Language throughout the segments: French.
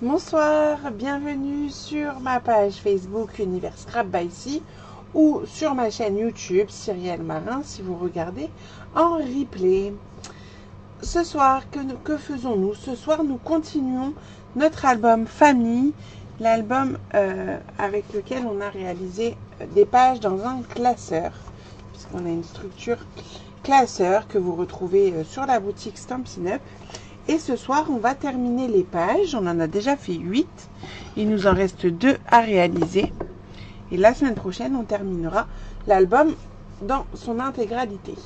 Bonsoir, bienvenue sur ma page Facebook Univers Scrap by C ou sur ma chaîne YouTube Cyrielle Marin si vous regardez en replay. Ce soir, que faisons-nous? Ce soir, nous continuons notre album Famille, l'album avec lequel on a réalisé des pages dans un classeur, puisqu'on a une structure classeur que vous retrouvez sur la boutique Stampin' Up. Et ce soir, on va terminer les pages. On en a déjà fait 8. Il nous en reste 2 à réaliser. Et la semaine prochaine, on terminera l'album dans son intégralité.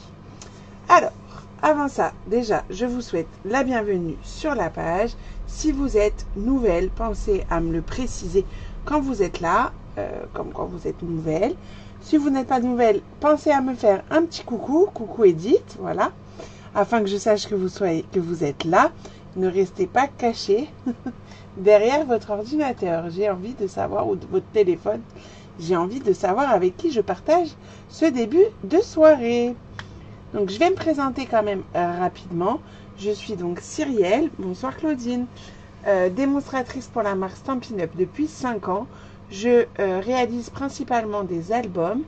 Alors, avant ça, déjà, je vous souhaite la bienvenue sur la page. Si vous êtes nouvelle, pensez à me le préciser quand vous êtes là, comme quand vous êtes nouvelle. Si vous n'êtes pas nouvelle, pensez à me faire un petit coucou, coucou Edith, voilà. Afin que je sache que vous êtes là, ne restez pas caché derrière votre ordinateur. J'ai envie de savoir, ou de votre téléphone, j'ai envie de savoir avec qui je partage ce début de soirée. Donc je vais me présenter quand même rapidement. Je suis donc Cyrielle, bonsoir Claudine, démonstratrice pour la marque Stampin' Up depuis 5 ans. Je réalise principalement des albums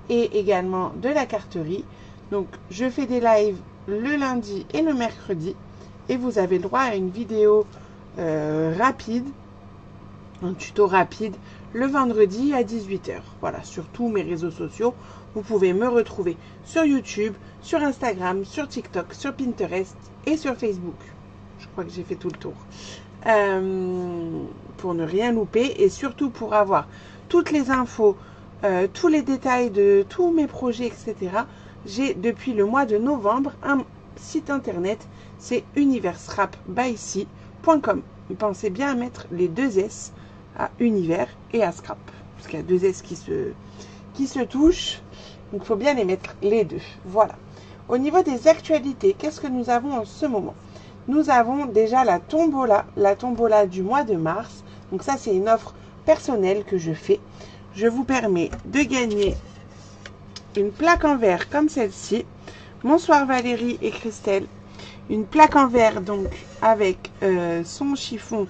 et également de la carterie. Donc je fais des lives le lundi et le mercredi et vous avez le droit à une vidéo rapide, un tuto rapide le vendredi à 18 h. Voilà, sur tous mes réseaux sociaux, vous pouvez me retrouver sur YouTube, sur Instagram, sur TikTok, sur Pinterest et sur Facebook. Je crois que j'ai fait tout le tour. Pour ne rien louper et surtout pour avoir toutes les infos, tous les détails de tous mes projets, etc. J'ai depuis le mois de novembre un site internet, c'est universcrapbyc.com. Pensez bien à mettre les 2 S à univers et à scrap, parce qu'il y a 2 S qui se touchent, donc il faut bien les mettre les deux. Voilà. Au niveau des actualités, qu'est-ce que nous avons en ce moment? Nous avons déjà la tombola du mois de mars. Donc ça, c'est une offre personnelle que je fais. Je vous permets de gagner une plaque en verre comme celle-ci. Bonsoir Valérie et Christelle. Une plaque en verre donc avec son chiffon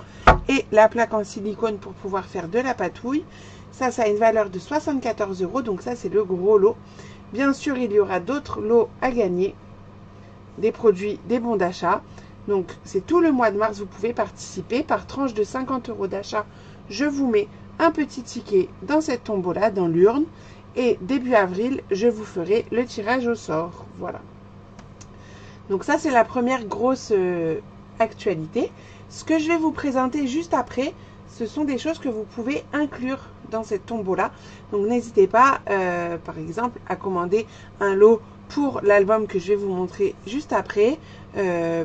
et la plaque en silicone pour pouvoir faire de la patouille. Ça a une valeur de 74 €. Donc ça, c'est le gros lot. Bien sûr, il y aura d'autres lots à gagner. Des produits, des bons d'achat. Donc c'est tout le mois de mars. Vous pouvez participer par tranche de 50 € d'achat. Je vous mets un petit ticket dans cette tombola, dans l'urne. Et début avril, je vous ferai le tirage au sort. Voilà. Donc ça, c'est la première grosse actualité. Ce que je vais vous présenter juste après, ce sont des choses que vous pouvez inclure dans cette tombola. Donc n'hésitez pas, par exemple, à commander un lot pour l'album que je vais vous montrer juste après.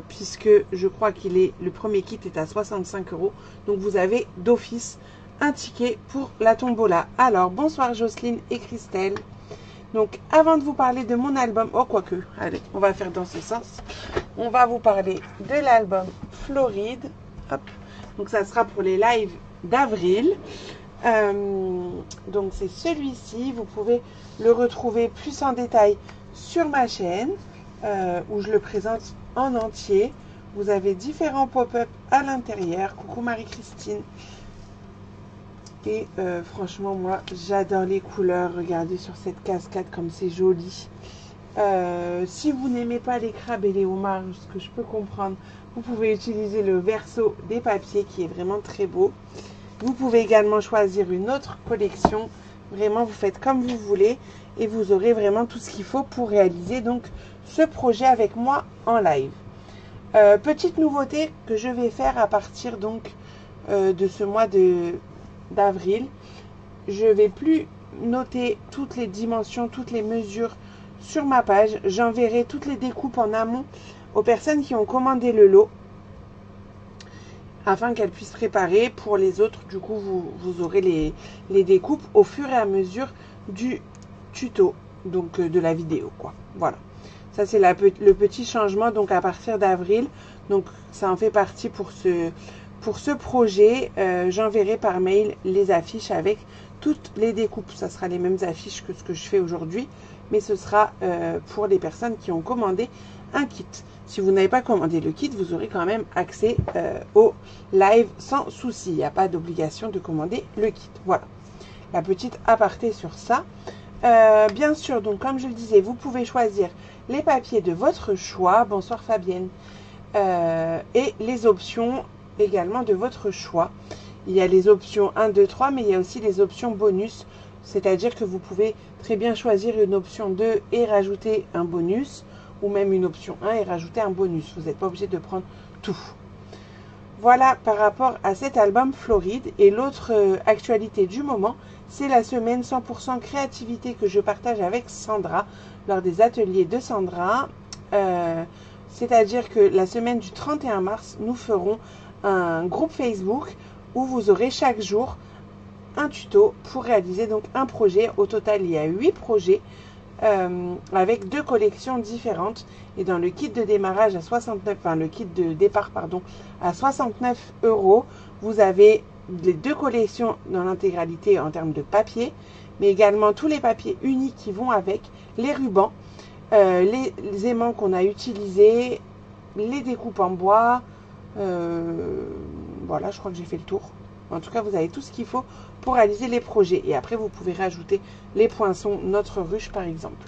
Puisque je crois le premier kit est à 65 €. Donc vous avez d'office un ticket pour la tombola. Alors, bonsoir Jocelyne et Christelle. Donc, avant de vous parler de mon album, oh quoique, allez, on va faire dans ce sens. On va vous parler de l'album Floride. Hop. Donc, ça sera pour les lives d'avril. Donc, c'est celui-ci. Vous pouvez le retrouver plus en détail sur ma chaîne, où je le présente en entier. Vous avez différents pop-up à l'intérieur. Coucou Marie-Christine. Et franchement, moi, j'adore les couleurs. Regardez sur cette cascade comme c'est joli. Si vous n'aimez pas les crabes et les homards, ce que je peux comprendre, vous pouvez utiliser le verso des papiers qui est vraiment très beau. Vous pouvez également choisir une autre collection. Vraiment, vous faites comme vous voulez et vous aurez vraiment tout ce qu'il faut pour réaliser donc ce projet avec moi en live. Petite nouveauté que je vais faire à partir donc de ce mois d'avril, je vais plus noter toutes les dimensions, toutes les mesures sur ma page. J'enverrai toutes les découpes en amont aux personnes qui ont commandé le lot afin qu'elles puissent préparer. Pour les autres, du coup, vous aurez les découpes au fur et à mesure du tuto, donc de la vidéo, quoi. Voilà. Ça, c'est le petit changement donc à partir d'avril. Donc, ça en fait partie pour ce projet. J'enverrai par mail les affiches avec toutes les découpes. Ça sera les mêmes affiches que ce que je fais aujourd'hui, mais ce sera pour les personnes qui ont commandé un kit. Si vous n'avez pas commandé le kit, vous aurez quand même accès au live sans souci. Il n'y a pas d'obligation de commander le kit. Voilà, la petite aparté sur ça. Bien sûr, donc comme je le disais, vous pouvez choisir les papiers de votre choix. Bonsoir Fabienne. Et les options également de votre choix. Il y a les options 1, 2, 3, mais il y a aussi les options bonus. C'est-à-dire que vous pouvez très bien choisir une option 2 et rajouter un bonus, ou même une option 1 et rajouter un bonus. Vous n'êtes pas obligé de prendre tout. Voilà par rapport à cet album Floride. Et l'autre actualité du moment, c'est la semaine 100% créativité que je partage avec Sandra lors des ateliers de Sandra. C'est-à-dire que la semaine du 31 mars, nous ferons un groupe Facebook où vous aurez chaque jour un tuto pour réaliser donc un projet. Au total, il y a 8 projets avec 2 collections différentes. Et dans le kit de démarrage à 69, enfin le kit de départ pardon, à 69 €, vous avez les 2 collections dans l'intégralité en termes de papier, mais également tous les papiers unis qui vont avec, les rubans, les aimants qu'on a utilisés, les découpes en bois. Voilà, je crois que j'ai fait le tour. En tout cas, vous avez tout ce qu'il faut pour réaliser les projets. Et après, vous pouvez rajouter les poinçons, notre ruche par exemple.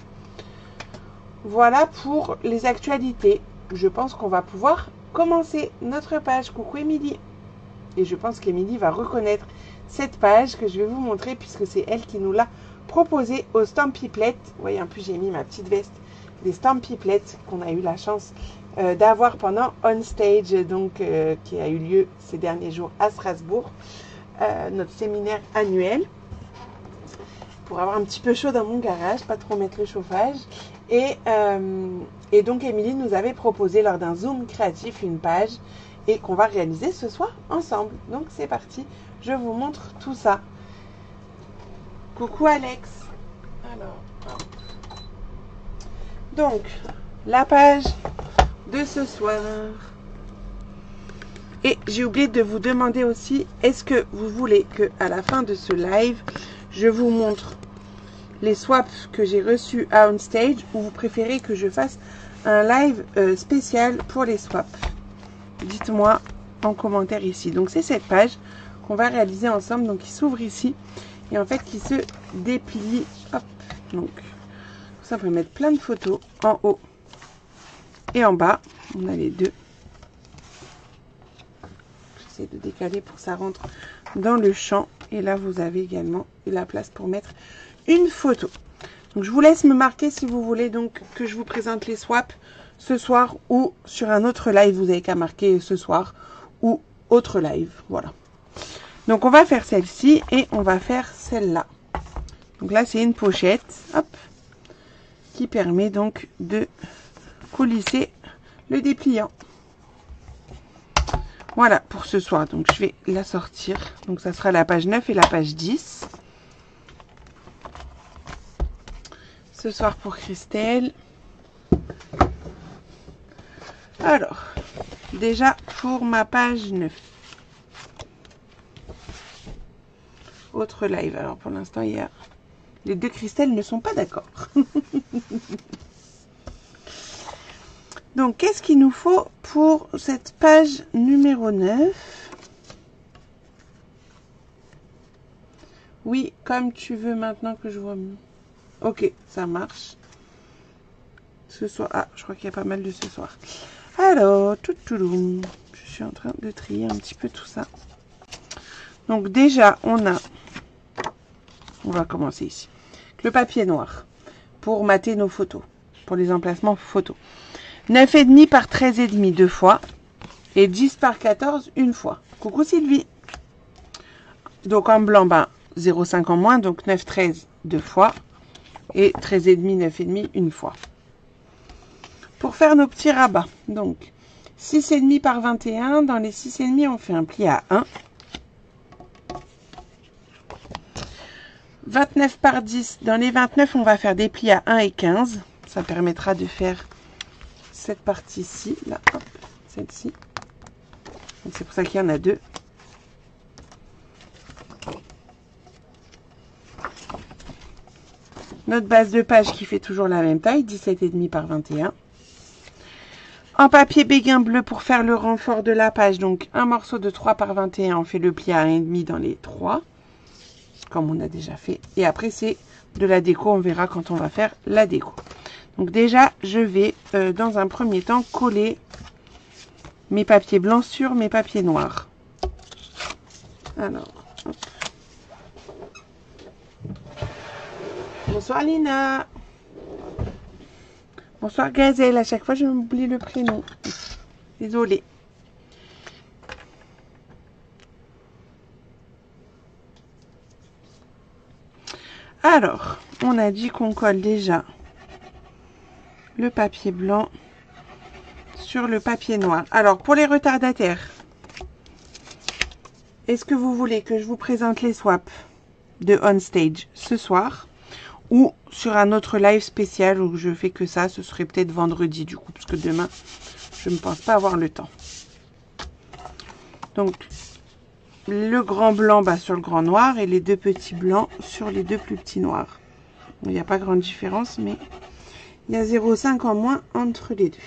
Voilà pour les actualités. Je pense qu'on va pouvoir commencer notre page. Coucou Émilie. Et je pense qu'Émilie va reconnaître cette page que je vais vous montrer puisque c'est elle qui nous l'a proposée au Stampiplet. Vous voyez, en plus, j'ai mis ma petite veste des Stampiplets qu'on a eu la chance d'avoir pendant On Stage, donc qui a eu lieu ces derniers jours à Strasbourg, notre séminaire annuel, pour avoir un petit peu chaud dans mon garage, pas trop mettre le chauffage. Et donc Émilie nous avait proposé lors d'un Zoom créatif une page et qu'on va réaliser ce soir ensemble. Donc c'est parti, je vous montre tout ça. Coucou Alex. Alors, donc la page de ce soir. Et j'ai oublié de vous demander aussi, est-ce que vous voulez que à la fin de ce live, je vous montre les swaps que j'ai reçus à On Stage, ou vous préférez que je fasse un live spécial pour les swaps? Dites-moi en commentaire ici. Donc c'est cette page qu'on va réaliser ensemble, donc qui s'ouvre ici et en fait qui se déplie. Hop, donc ça peut mettre plein de photos en haut et en bas. On a les deux. J'essaie de décaler pour que ça rentre dans le champ. Et là, vous avez également la place pour mettre une photo. Donc, je vous laisse me marquer si vous voulez donc que je vous présente les swaps ce soir ou sur un autre live. Vous n'avez qu'à marquer ce soir ou autre live. Voilà. Donc, on va faire celle-ci et on va faire celle-là. Donc là, c'est une pochette. Hop. Qui permet donc de coulisser le dépliant. Voilà pour ce soir. Donc je vais la sortir. Donc ça sera la page 9 et la page 10. Ce soir pour Christelle. Alors, déjà pour ma page 9. Autre live. Alors pour l'instant, il y a... Les deux Christelle ne sont pas d'accord. Donc, qu'est-ce qu'il nous faut pour cette page numéro 9? Oui, comme tu veux maintenant que je vois mieux. Ok, ça marche. Ce soir, ah, je crois qu'il y a pas mal de ce soir. Alors, je suis en train de trier un petit peu tout ça. Donc déjà, on va commencer ici. Le papier noir pour mater nos photos, pour les emplacements photos. 9,5 par 13,5 deux fois et 10 par 14 une fois. Coucou Sylvie. Donc en blanc, 0,5 en moins, donc 9, 13 deux fois et 13,5, 9,5 une fois. Pour faire nos petits rabats, donc 6,5 par 21, dans les 6,5 on fait un pli à 1. 29 par 10, dans les 29 on va faire des plis à 1 et 15. Ça permettra de faire cette partie-ci, là, hop, celle-ci. C'est pour ça qu'il y en a deux. Notre base de page qui fait toujours la même taille, 17,5 par 21. En papier béguin bleu pour faire le renfort de la page. Donc un morceau de 3 par 21. On fait le pli à 1,5 dans les 3. Comme on a déjà fait. Et après c'est de la déco. On verra quand on va faire la déco. Donc déjà je vais dans un premier temps coller mes papiers blancs sur mes papiers noirs. Alors, hop. Bonsoir Lina. Bonsoir Gazelle. À chaque fois je m'oublie le prénom. Désolée. Alors, on a dit qu'on colle déjà le papier blanc sur le papier noir. Alors, pour les retardataires, est-ce que vous voulez que je vous présente les swaps de On Stage ce soir ou sur un autre live spécial où je fais que ça? Ce serait peut-être vendredi du coup, parce que demain, je ne pense pas avoir le temps. Donc, le grand blanc sur le grand noir et les deux petits blancs sur les deux plus petits noirs. Il n'y a pas grande différence, mais il y a 0,5 en moins entre les deux.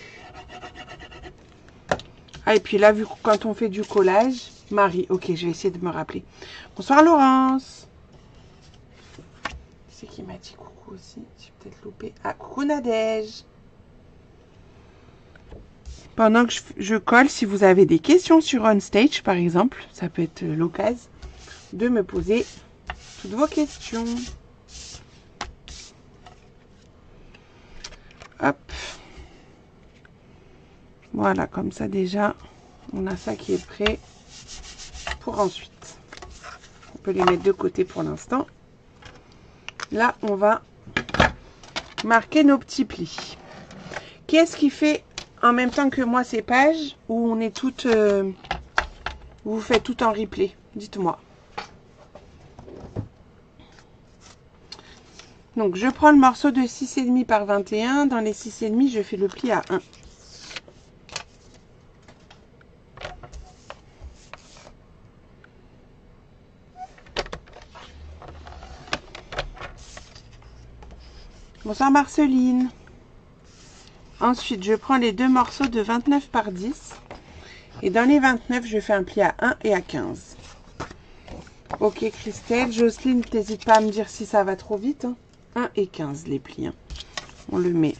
Ah, et puis là, vu que quand on fait du collage, Marie, ok, je vais essayer de me rappeler. Bonsoir Laurence. C'est qui m'a dit coucou aussi? J'ai peut-être loupé. Ah, coucou Nadège. Pendant que je colle, si vous avez des questions sur On Stage, par exemple, ça peut être l'occasion de me poser toutes vos questions. Hop. Voilà, comme ça déjà, on a ça qui est prêt pour ensuite. On peut les mettre de côté pour l'instant. Là, on va marquer nos petits plis. Qui est-ce qui fait en même temps que moi ces pages où on est toutes... vous faites tout en replay? Dites-moi. Donc, je prends le morceau de 6,5 par 21. Dans les 6,5, je fais le pli à 1. Bonsoir Marceline. Ensuite, je prends les deux morceaux de 29 par 10. Et dans les 29, je fais un pli à 1 et à 15. Ok Christelle, Jocelyne, n'hésite pas à me dire si ça va trop vite. 1 et 15 les plis. On le met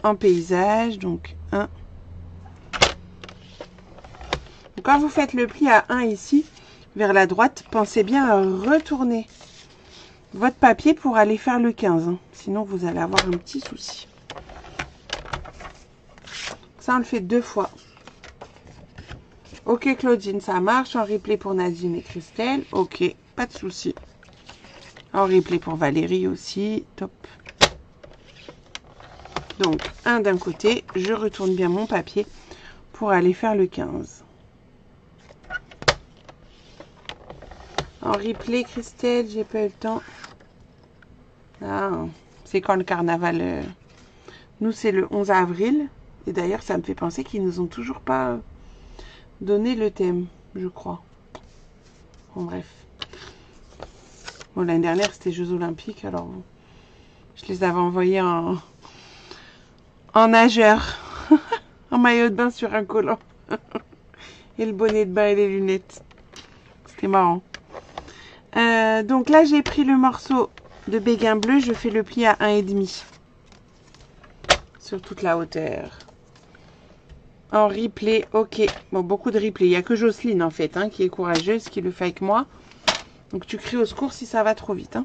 en paysage, donc 1. Donc, quand vous faites le pli à 1 ici, vers la droite, pensez bien à retourner votre papier pour aller faire le 15. Sinon, vous allez avoir un petit souci. Ça, on le fait 2 fois. Ok, Claudine, ça marche. En replay pour Nadine et Christelle. Ok, pas de souci. En replay pour Valérie aussi. Top. Donc, un d'un côté. Je retourne bien mon papier pour aller faire le 15. En replay, Christelle, j'ai pas eu le temps. Ah, c'est quand le carnaval? Nous, c'est le 11 avril. Et d'ailleurs, ça me fait penser qu'ils nous ont toujours pas donné le thème, je crois. Bon, bref. Bon, l'année dernière, c'était Jeux Olympiques. Alors, je les avais envoyés en nageur. En maillot de bain sur un collant. Et le bonnet de bain et les lunettes. C'était marrant. Donc là, j'ai pris le morceau de béguin bleu. Je fais le pli à 1,5 sur toute la hauteur. En replay, ok. Bon, beaucoup de replay. Il n'y a que Jocelyne, en fait, qui est courageuse, qui le fait avec moi. Donc, tu cries au secours si ça va trop vite.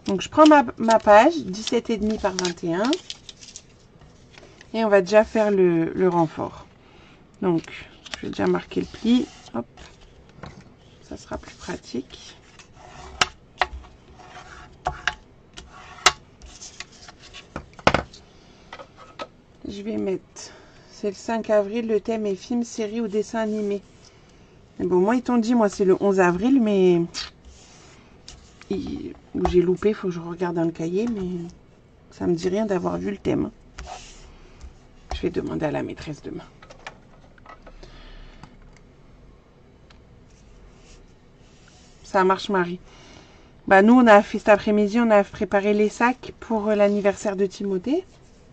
Donc, je prends ma page, 17,5 par 21. Et on va déjà faire le renfort. Donc, je vais déjà marquer le pli. Hop. Ça sera plus pratique. Je vais mettre... C'est le 5 avril, le thème est film, série ou dessin animé. Et bon, moi, ils t'ont dit, moi, c'est le 11 avril, mais... J'ai loupé, il faut que je regarde dans le cahier, mais ça me dit rien d'avoir vu le thème. Je vais demander à la maîtresse demain. Ça marche, Marie. Bah, nous, on a fait cet après-midi, on a préparé les sacs pour l'anniversaire de Timothée,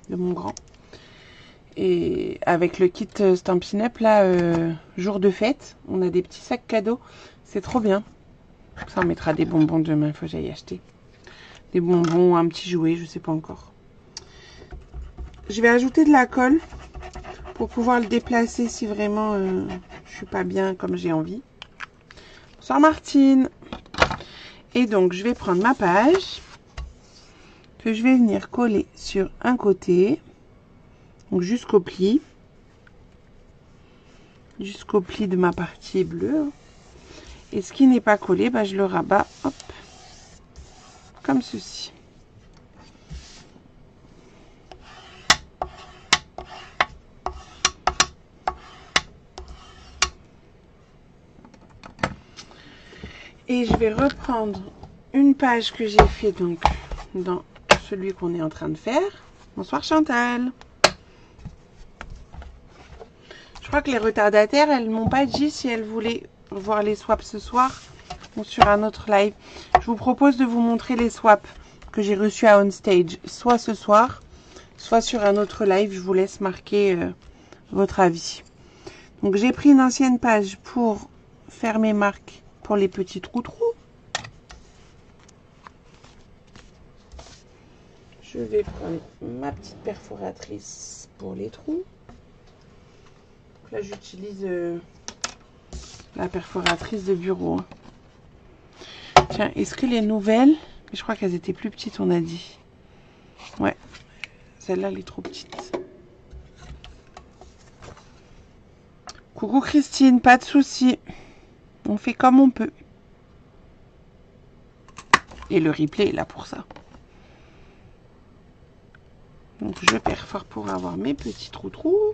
de mon grand. Et avec le kit Stampin' Up, là, jour de fête, on a des petits sacs cadeaux. C'est trop bien. Ça, on mettra des bonbons demain, il faut que j'aille acheter. Des bonbons, un petit jouet, je sais pas encore. Je vais ajouter de la colle pour pouvoir le déplacer si vraiment je suis pas bien comme j'ai envie. Bonsoir Martine. Et donc, je vais prendre ma page que je vais venir coller sur un côté. Donc, jusqu'au pli. Jusqu'au pli de ma partie bleue. Et ce qui n'est pas collé, bah, je le rabats, hop, comme ceci. Et je vais reprendre une page que j'ai fait donc dans celui qu'on est en train de faire. Bonsoir Chantal. Je crois que les retardataires, elles m'ont pas dit si elles voulaient voir les swaps ce soir ou sur un autre live. Je vous propose de vous montrer les swaps que j'ai reçus à OnStage, soit ce soir, soit sur un autre live. Je vous laisse marquer votre avis. Donc j'ai pris une ancienne page pour faire mes marques pour les petits trous-trous. Je vais prendre ma petite perforatrice pour les trous. Donc là, j'utilise la perforatrice de bureau. Tiens, est-ce que les nouvelles... Je crois qu'elles étaient plus petites, on a dit. Ouais, celle-là, elle est trop petite. Coucou Christine, pas de souci. On fait comme on peut. Et le replay est là pour ça. Donc je perfore pour avoir mes petits trous-trous.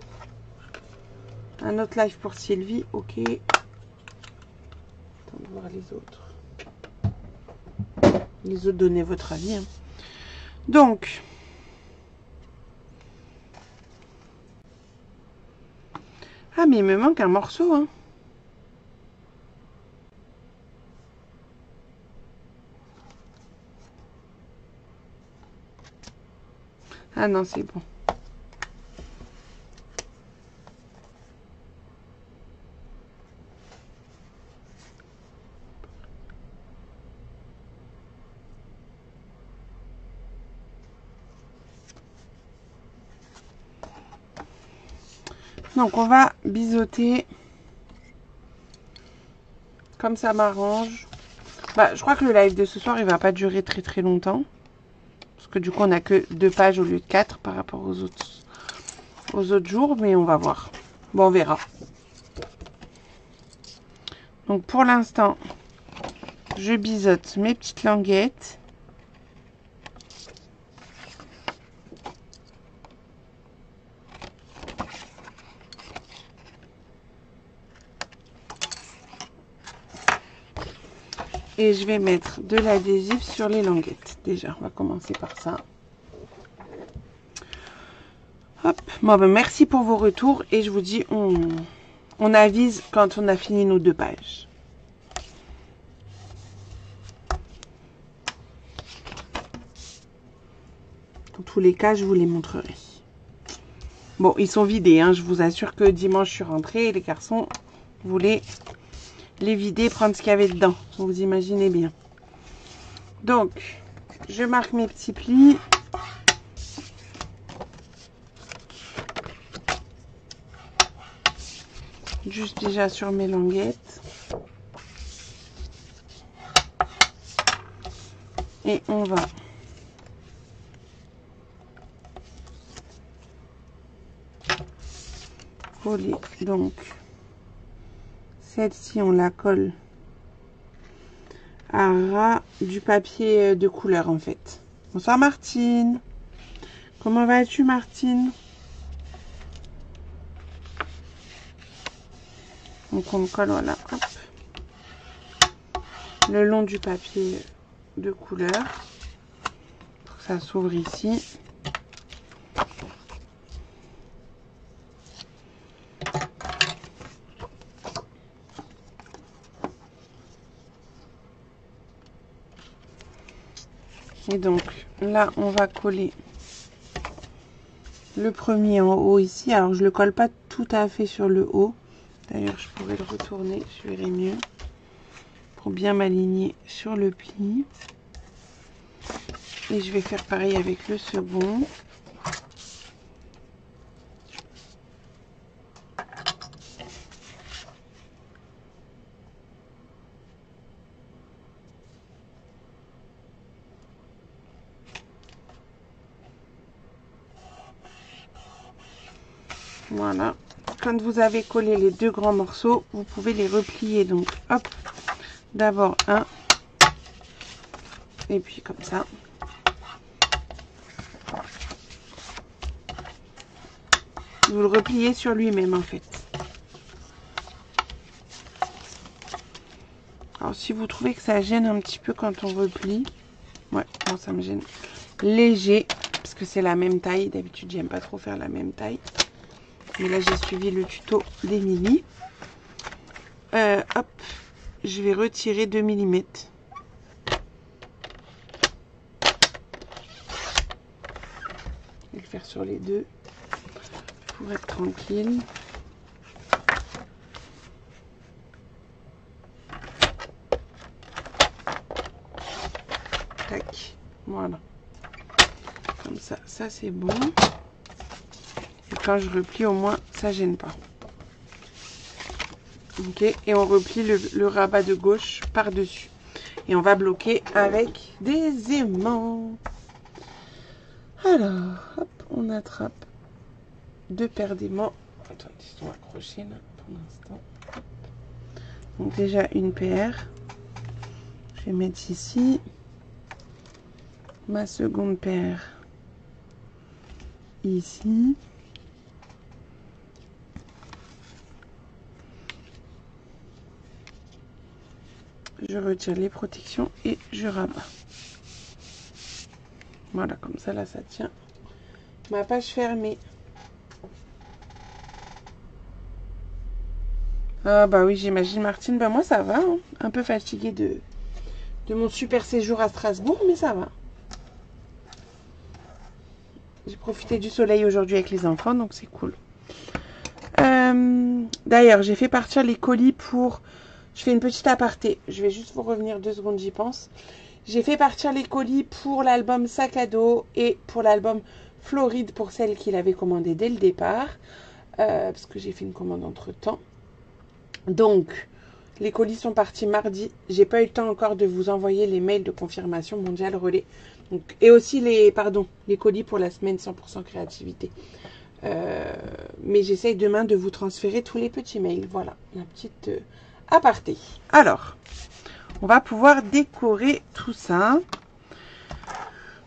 Un autre live pour Sylvie, ok. Attends de voir les autres. Les autres, donnez votre avis. Hein. Donc, ah mais il me manque un morceau. Hein. Ah non, c'est bon. Donc on va biseauter comme ça m'arrange. Bah, je crois que le live de ce soir il va pas durer très longtemps. Parce que du coup on n'a que 2 pages au lieu de 4 par rapport aux autres jours. Mais on va voir. Bon, on verra. Donc pour l'instant, je biseaute mes petites languettes. Et je vais mettre de l'adhésif sur les languettes. Déjà, on va commencer par ça. Hop. Bon, ben, merci pour vos retours. Et je vous dis, on avise quand on a fini nos 2 pages. Dans tous les cas, je vous les montrerai. Bon, ils sont vidés. Hein. Je vous assure que dimanche, je suis rentrée. Et les garçons voulaient les vider, prendre ce qu'il y avait dedans. Vous imaginez bien. Donc, je marque mes petits plis. Juste déjà sur mes languettes. Et on va coller. Donc, celle-ci, on la colle à ras du papier de couleur en fait. Bonsoir Martine. Comment vas-tu Martine? Donc on colle, voilà, hop, le long du papier de couleur pour que ça s'ouvre ici. Et donc là on va coller le premier en haut ici. Alors je le colle pas tout à fait sur le haut. D'ailleurs je pourrais le retourner, je verrai mieux. Pour bien m'aligner sur le pli. Et je vais faire pareil avec le second. Voilà. Quand vous avez collé les deux grands morceaux, vous pouvez les replier. Donc, hop, d'abord un. Et puis comme ça. Vous le repliez sur lui-même en fait. Alors si vous trouvez que ça gêne un petit peu quand on replie. Ouais, moi ça me gêne. Léger. Parce que c'est la même taille. D'habitude, j'aime pas trop faire la même taille. Mais là, j'ai suivi le tuto d'Emilie. Hop, je vais retirer 2 mm. Je vais le faire sur les deux pour être tranquille. Tac, voilà. Comme ça, ça c'est bon. Et quand je replie, au moins, ça gêne pas. Ok, et on replie le rabat de gauche par-dessus. Et on va bloquer avec des aimants. Alors, hop, on attrape 2 paires d'aimants. Attendez, ils sont accrochés là pour l'instant. Donc déjà une paire. Je vais mettre ici. Ma seconde paire ici. Je retire les protections et je rabats. Voilà, comme ça là ça tient. Ma page fermée. Ah bah oui, j'imagine Martine. Bah moi ça va, hein. Un peu fatiguée de mon super séjour à Strasbourg, mais ça va. J'ai profité du soleil aujourd'hui avec les enfants, donc c'est cool. D'ailleurs, j'ai fait partir les colis pour... Je fais une petite aparté. Je vais juste vous revenir 2 secondes, j'y pense. J'ai fait partir les colis pour l'album Sac à dos et pour l'album Floride pour celle qui l'avait commandé dès le départ. Parce que j'ai fait une commande entre-temps. Donc, les colis sont partis mardi. J'ai pas eu le temps encore de vous envoyer les mails de confirmation mondial relais. Donc, et aussi les colis pour la semaine 100% créativité. Mais j'essaye demain de vous transférer tous les petits mails. Voilà, la petite aparté. Alors, on va pouvoir décorer tout ça.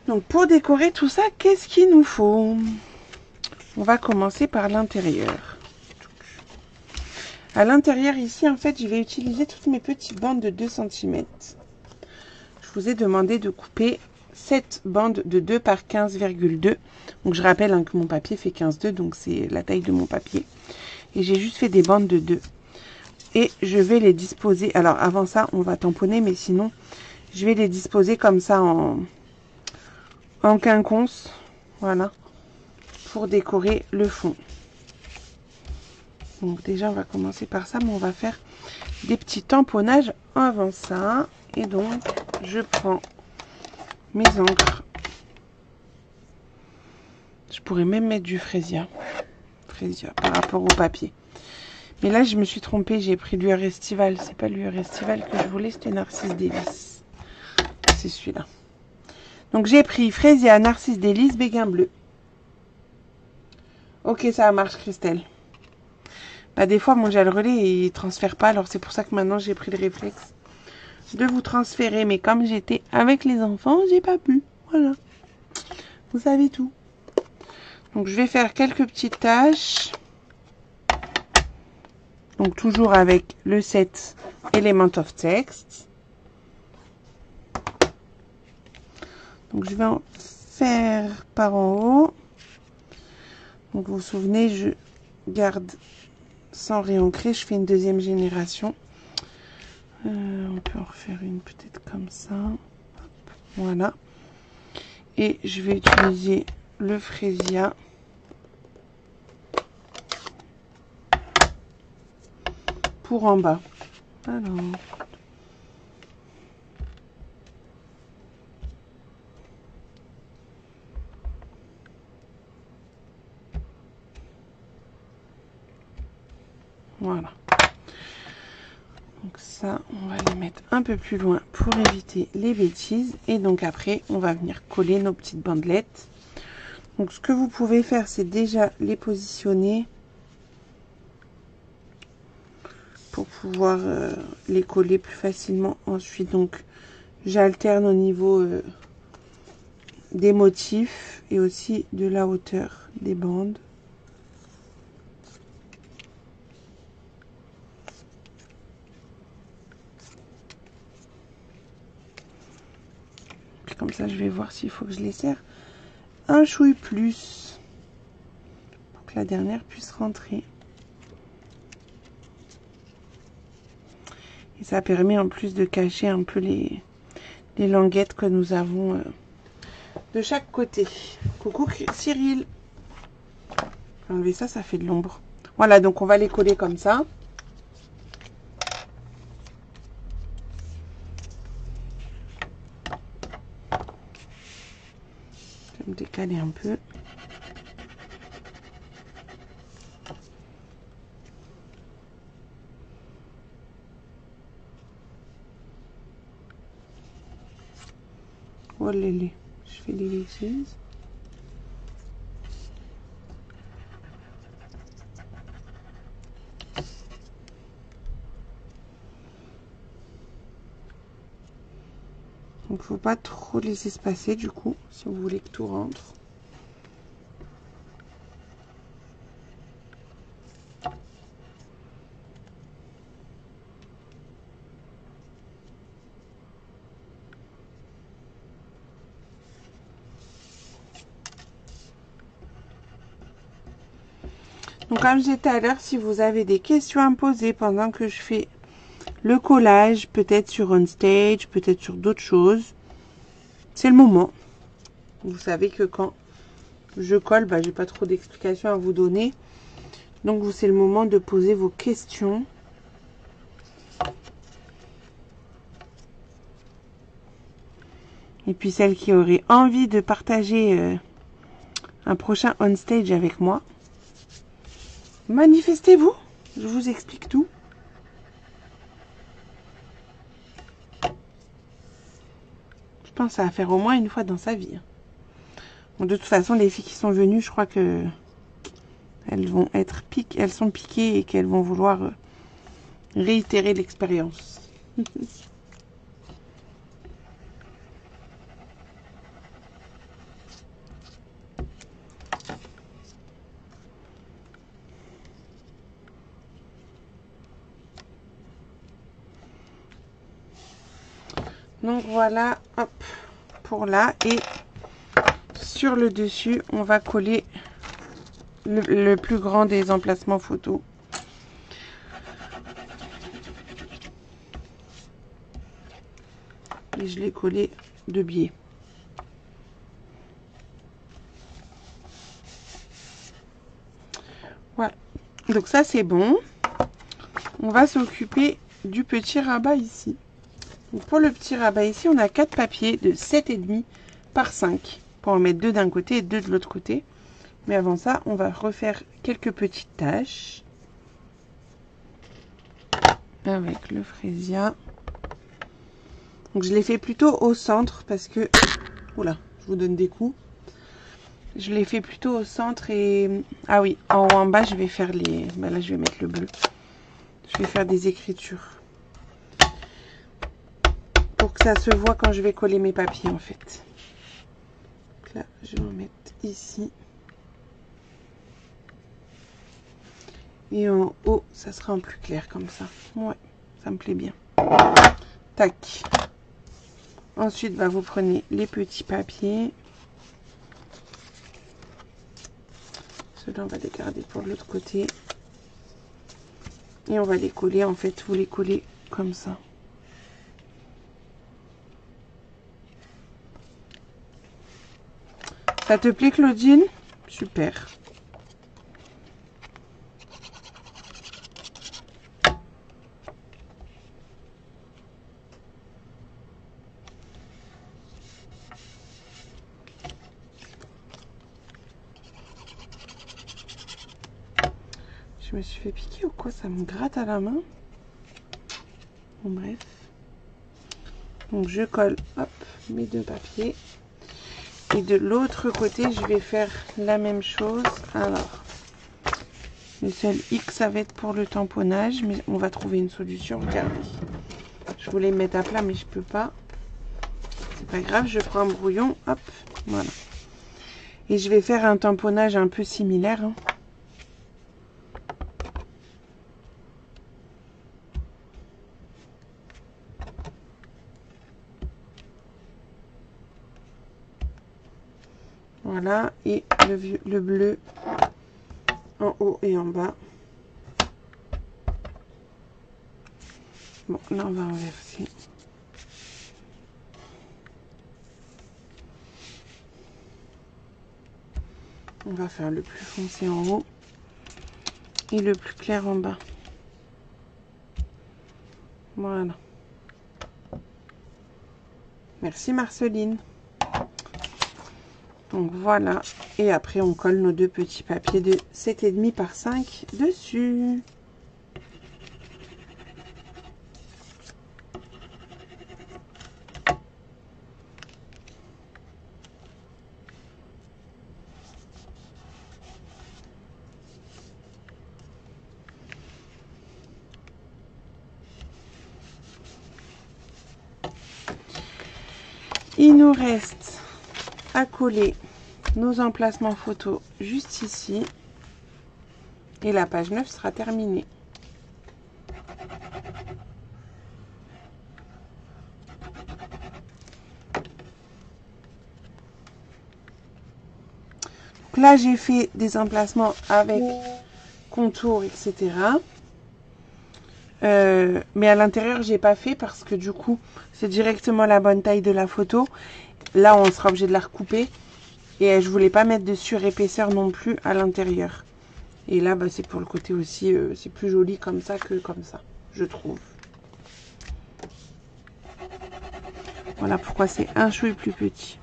Donc, pour décorer tout ça, qu'est-ce qu'il nous faut? On va commencer par l'intérieur. À l'intérieur, ici, en fait, je vais utiliser toutes mes petites bandes de 2 cm. Je vous ai demandé de couper 7 bandes de 2 par 15,2. Donc, je rappelle hein, que mon papier fait 15,2, donc c'est la taille de mon papier. Et j'ai juste fait des bandes de 2. Et je vais les disposer. Alors, avant ça, on va tamponner, mais sinon, je vais les disposer comme ça en quinconce. Voilà. Pour décorer le fond. Donc déjà, on va commencer par ça, mais on va faire des petits tamponnages avant ça. Et donc, je prends mes encres. Je pourrais même mettre du Freesia par rapport au papier. Mais là, je me suis trompée, j'ai pris l'UR Estival. C'est pas l'UR Estival que je voulais, c'était Narcisse Délice. C'est celui-là. Donc, j'ai pris Freesia, Narcisse Délice, Béguin bleu. Ok, ça marche, Christelle. Bah, des fois, mon gel relais, il transfère pas. Alors, c'est pour ça que maintenant, j'ai pris le réflexe de vous transférer. Mais comme j'étais avec les enfants, j'ai pas pu. Voilà. Vous savez tout. Donc, je vais faire quelques petites tâches. Donc, toujours avec le set Element of Text. Donc, je vais en faire par en haut. Donc, vous vous souvenez, je garde sans réancrer. Je fais une deuxième génération. On peut en refaire une peut-être comme ça. Hop, voilà. Et je vais utiliser le Freesia pour en bas. Alors, voilà. Donc ça, on va les mettre un peu plus loin pour éviter les bêtises. Et donc après, on va venir coller nos petites bandelettes. Donc ce que vous pouvez faire, c'est déjà les positionner pour pouvoir les coller plus facilement. Ensuite, donc j'alterne au niveau des motifs et aussi de la hauteur des bandes. Puis comme ça, je vais voir s'il faut que je les serre un chouille plus pour que la dernière puisse rentrer. Et ça permet en plus de cacher un peu les languettes que nous avons de chaque côté. Coucou Cyril. Enlever ça, ça fait de l'ombre. Voilà, donc on va les coller comme ça. Je vais me décaler un peu. Oh lélé, je fais des bêtises. Donc faut pas trop les espacer du coup, si vous voulez que tout rentre. Donc comme je disais tout à l'heure, si vous avez des questions à me poser pendant que je fais le collage, peut-être sur OnStage, peut-être sur d'autres choses, c'est le moment. Vous savez que quand je colle, bah, j'ai pas trop d'explications à vous donner. Donc c'est le moment de poser vos questions. Et puis celles qui auraient envie de partager un prochain OnStage avec moi, manifestez-vous, je vous explique tout. Je pense à faire au moins une fois dans sa vie. Bon, de toute façon, les filles qui sont venues, je crois que elles vont être elles sont piquées et qu'elles vont vouloir réitérer l'expérience. Donc voilà, hop, pour là. Et sur le dessus, on va coller le plus grand des emplacements photos. Et je l'ai collé de biais. Voilà. Donc ça, c'est bon. On va s'occuper du petit rabat ici. Donc pour le petit rabat ici, on a 4 papiers de 7,5 par 5 pour en mettre 2 d'un côté et 2 de l'autre côté. Mais avant ça, on va refaire quelques petites taches avec le Freesia. Donc je l'ai fait plutôt au centre parce que... Oula, je vous donne des coups. Je l'ai fait plutôt au centre et... Ah oui, en haut en bas, je vais faire les... Ben là, je vais mettre le bleu. Je vais faire des écritures. Pour que ça se voit quand je vais coller mes papiers en fait. Donc là, je vais en mettre ici. Et en haut, ça sera en plus clair comme ça. Ouais, ça me plaît bien. Tac. Ensuite, bah, vous prenez les petits papiers. Ceux-là, on va les garder pour l'autre côté. Et on va les coller. En fait, vous les collez comme ça. Ça te plaît, Claudine? Super. Je me suis fait piquer ou quoi? Ça me gratte à la main. Bon, bref. Donc je colle, hop, mes deux papiers. Et de l'autre côté, je vais faire la même chose. Alors, le seul X, ça va être pour le tamponnage, mais on va trouver une solution. Regardez. Je voulais mettre à plat, mais je peux pas. C'est pas grave, je prends un brouillon, hop, voilà. Et je vais faire un tamponnage un peu similaire. Hein. Voilà, et le bleu en haut et en bas. Bon, là on va inverser. On va faire le plus foncé en haut et le plus clair en bas. Voilà. Merci Marceline. Donc voilà. Et après on colle nos deux petits papiers de 7,5 par 5 dessus. Il nous reste à coller nos emplacements photos juste ici et la page 9 sera terminée. Donc là j'ai fait des emplacements avec contour, etc. Mais à l'intérieur j'ai pas fait parce que du coup c'est directement la bonne taille de la photo. Là on sera obligé de la recouper et je voulais pas mettre de surépaisseur non plus à l'intérieur. Et là bah, c'est pour le côté aussi, c'est plus joli comme ça que comme ça, je trouve. Voilà pourquoi c'est un chouï plus petit.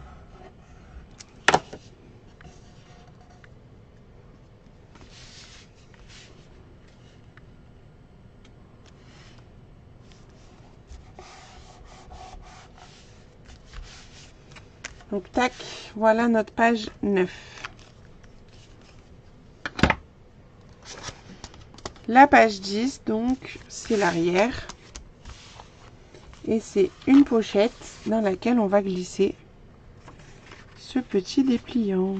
Donc tac, voilà notre page 9. La page 10, donc c'est l'arrière. Et c'est une pochette dans laquelle on va glisser ce petit dépliant.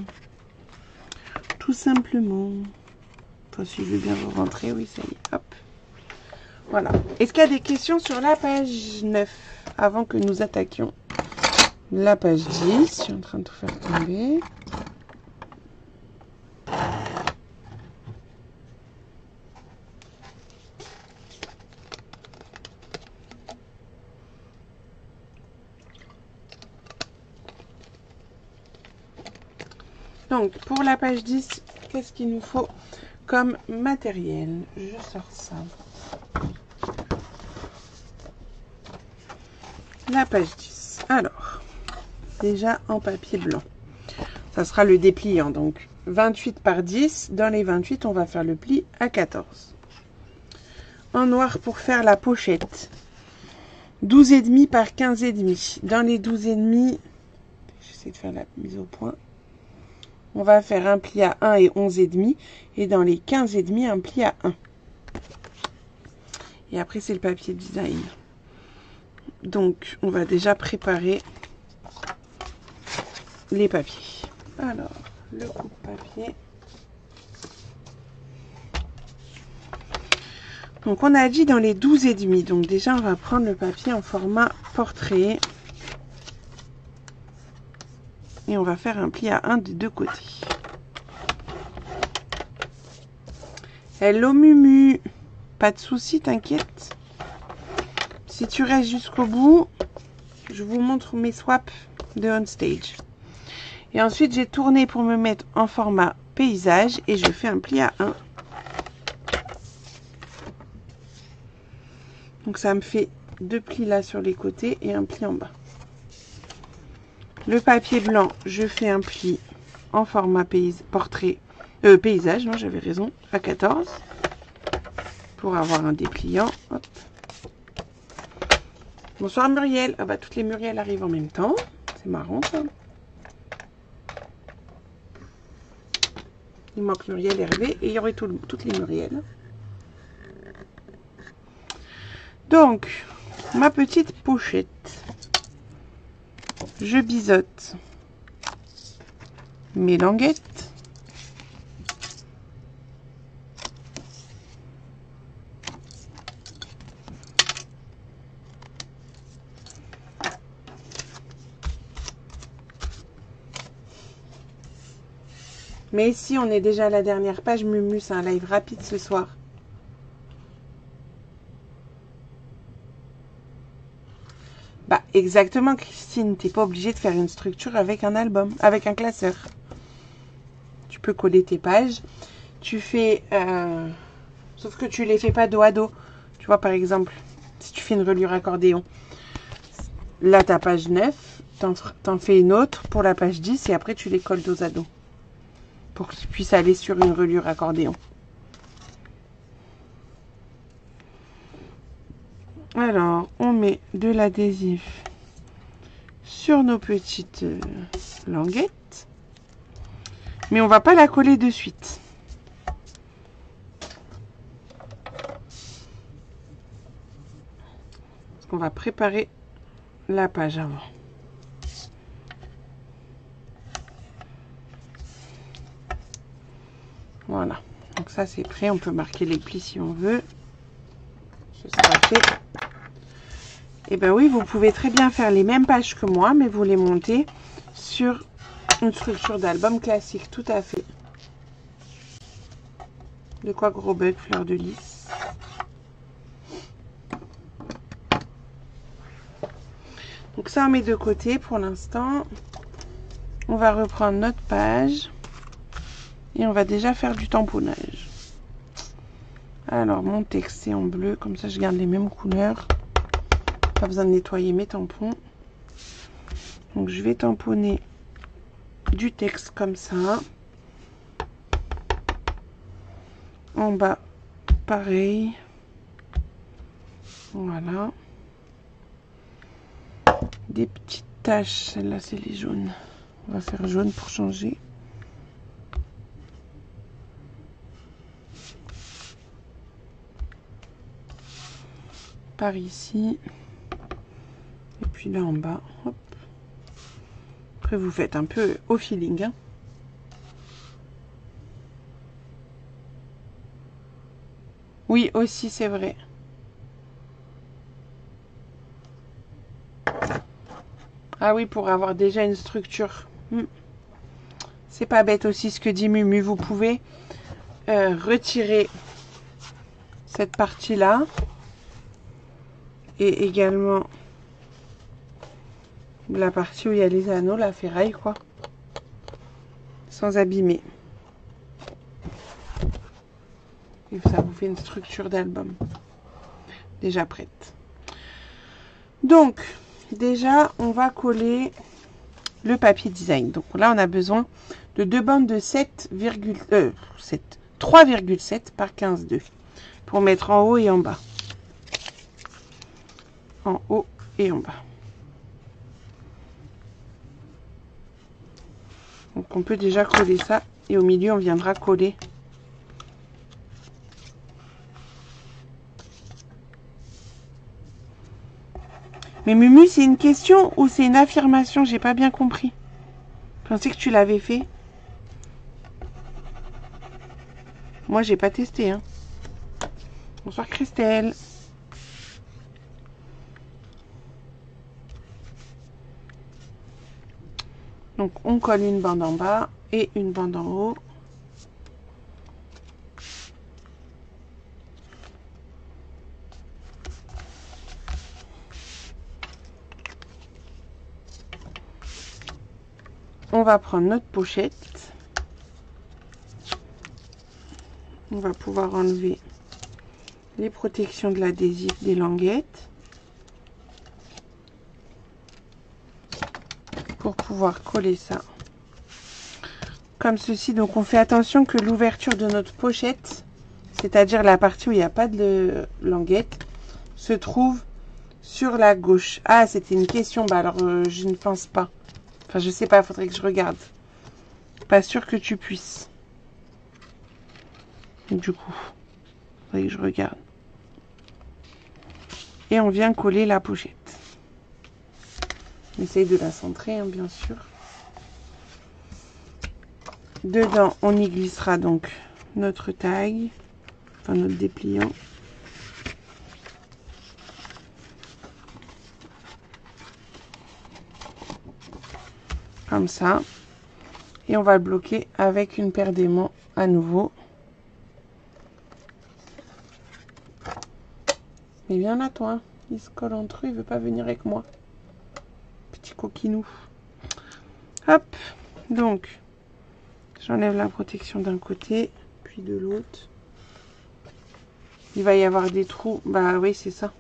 Tout simplement. Enfin, si je veux bien vous rentrer, oui, ça y est, hop. Voilà. Est-ce qu'il y a des questions sur la page 9 avant que nous attaquions la page 10? Je suis en train de tout faire tomber. Donc, pour la page 10, qu'est-ce qu'il nous faut comme matériel? Je sors ça. La page 10. Alors, déjà en papier blanc. Ça sera le dépliant. Donc, 28 par 10. Dans les 28, on va faire le pli à 14. En noir pour faire la pochette. 12,5 par 15,5. Dans les 12,5, j'essaie de faire la mise au point. On va faire un pli à 1 et 11,5. Et dans les 15,5, un pli à 1. Et après, c'est le papier design. Donc, on va déjà préparer les papiers. Alors, le coupe-papier. Donc, on a dit dans les 12,5. Donc, déjà, on va prendre le papier en format portrait. Et on va faire un pli à 1 des deux côtés. Hello Mumu, pas de souci, t'inquiète. Si tu restes jusqu'au bout, je vous montre mes swaps de on stage. Et ensuite, j'ai tourné pour me mettre en format paysage et je fais un pli à 1. Donc ça me fait deux plis là sur les côtés et un pli en bas. Le papier blanc, je fais un pli en format paysage, non j'avais raison, à 14. pour avoir un dépliant. Hop. Bonsoir Muriel. Ah bah toutes les Muriel arrivent en même temps. C'est marrant ça. Il manque Muriel Hervé et il y aurait toutes les Muriel. Donc, ma petite pochette. Je biseaute mes languettes. Mais ici, on est déjà à la dernière page. Mumu, c'est un live rapide ce soir. Bah, exactement, Christine. T'es pas obligée de faire une structure avec un album, avec un classeur. Tu peux coller tes pages. Tu fais... sauf que tu les fais pas dos à dos. Tu vois, par exemple, si tu fais une reliure accordéon. Là, ta page 9, t'en fais une autre pour la page 10 et après, tu les colles dos à dos. Pour que tu puisses aller sur une reliure accordéon. Alors, on met de l'adhésif sur nos petites languettes. Mais on va pas la coller de suite. Parce qu'on va préparer la page avant. Voilà. Donc ça, c'est prêt. On peut marquer les plis si on veut. Ce sera fait. Et ben oui, vous pouvez très bien faire les mêmes pages que moi, mais vous les montez sur une structure d'album classique. Tout à fait. De quoi gros bug, fleur de lys. Donc ça, on met de côté pour l'instant. On va reprendre notre page. Et on va déjà faire du tamponnage. Alors, mon texte, c'est en bleu. Comme ça, je garde les mêmes couleurs. Pas besoin de nettoyer mes tampons. Donc, je vais tamponner du texte comme ça. En bas, pareil. Voilà. Des petites taches. Celle-là, c'est les jaunes. On va faire jaune pour changer. Par ici. Et puis là en bas. Hop. Après, vous faites un peu au feeling. Hein. Oui, aussi, c'est vrai. Ah oui, pour avoir déjà une structure. C'est pas bête aussi ce que dit Mumu. Vous pouvez retirer cette partie-là. Et également la partie où il y a les anneaux, la ferraille, quoi. Sans abîmer. Et ça vous fait une structure d'album. Déjà prête. Donc, déjà, on va coller le papier design. Donc là, on a besoin de deux bandes de 3,7 par 15,2 pour mettre en haut et en bas. En haut et en bas. Donc on peut déjà coller ça et au milieu on viendra coller mais Mumu, c'est une question ou c'est une affirmation? J'ai pas bien compris. Je pensais que tu l'avais fait. Moi j'ai pas testé hein. Bonsoir Christelle. Donc on colle une bande en bas et une bande en haut. On va prendre notre pochette. On va pouvoir enlever les protections de l'adhésif des languettes. Pour pouvoir coller ça comme ceci. Donc on fait attention que l'ouverture de notre pochette c'est-à-dire la partie où il n'y a pas de languette, se trouve sur la gauche. Ah, c'était une question. Bah alors, je ne pense pas. Enfin, je sais pas, faudrait que je regarde. Pas sûr que tu puisses. Du coup, faudrait que je regarde. Et on vient coller la pochette. On essaye de la centrer, hein, bien sûr. Dedans, on y glissera donc notre tag, enfin notre dépliant. Comme ça. Et on va le bloquer avec une paire d'aimants à nouveau. Mais viens là, toi. Il se colle entre eux, il veut pas venir avec moi. Petit coquinou. Hop. Donc, j'enlève la protection d'un côté, puis de l'autre. Il va y avoir des trous. Bah oui, c'est ça.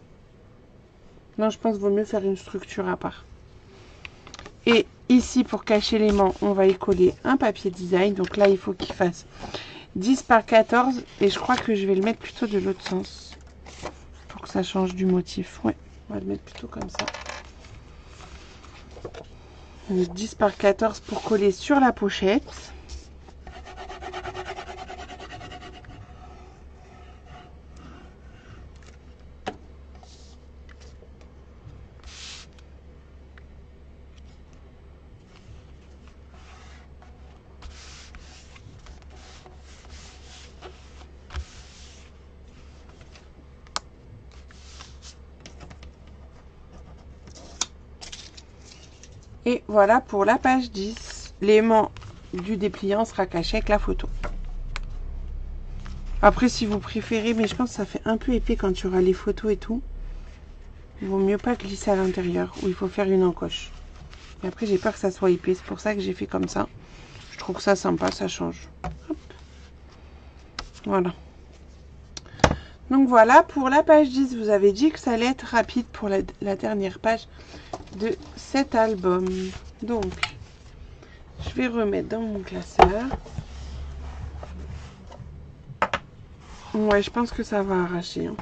Non, je pense qu'il vaut mieux faire une structure à part. Et ici, pour cacher l'aimant, on va y coller un papier design. Donc là, il faut qu'il fasse 10 par 14. Et je crois que je vais le mettre plutôt de l'autre sens. Pour que ça change du motif. Ouais, on va le mettre plutôt comme ça. Donc 10 par 14 pour coller sur la pochette. Et voilà pour la page 10. L'aimant du dépliant sera caché avec la photo. Après, si vous préférez, mais je pense que ça fait un peu épais quand il y aura les photos et tout. Il vaut mieux pas glisser à l'intérieur où il faut faire une encoche. Et après, j'ai peur que ça soit épais. C'est pour ça que j'ai fait comme ça. Je trouve ça sympa, ça change. Hop. Voilà. Donc voilà, pour la page 10, vous avez dit que ça allait être rapide pour la dernière page de cet album. Donc, je vais remettre dans mon classeur. Ouais, je pense que ça va arracher. Hein.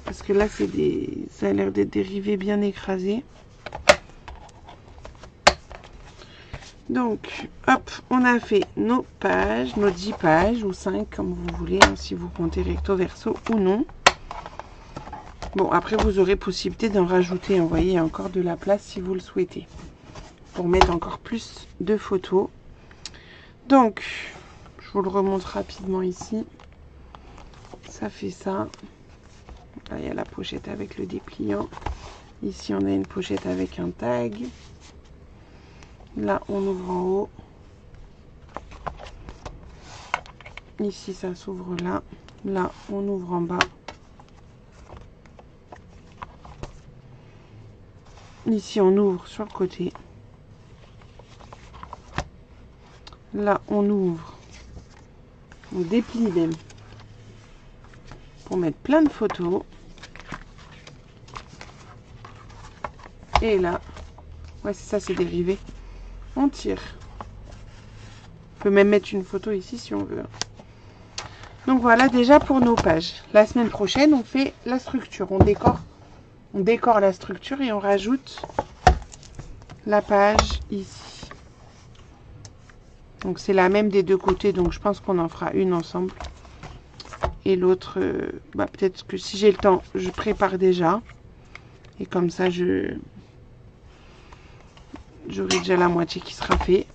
Parce que là, ça a l'air d'être dérivé bien écrasé. Donc, hop, on a fait nos pages, nos 10 pages, ou 5, comme vous voulez, hein, si vous comptez recto, verso ou non. Bon, après, vous aurez possibilité d'en rajouter, vous voyez, encore de la place si vous le souhaitez. Pour mettre encore plus de photos. Donc, je vous le remonte rapidement ici. Ça fait ça. Là, il y a la pochette avec le dépliant. Ici, on a une pochette avec un tag. Là, on ouvre en haut. Ici, ça s'ouvre là. Là, on ouvre en bas. Ici, on ouvre sur le côté. Là, on ouvre. On déplie même. Pour mettre plein de photos. Et là, ouais, c'est ça, c'est dérivé. On tire. On peut même mettre une photo ici si on veut. Donc voilà déjà pour nos pages. La semaine prochaine, on fait la structure. On décore la structure et on rajoute la page ici. Donc c'est la même des deux côtés. Donc je pense qu'on en fera une ensemble. Et l'autre, peut-être que si j'ai le temps, je prépare déjà. Et comme ça, j'aurai déjà la moitié qui sera fait.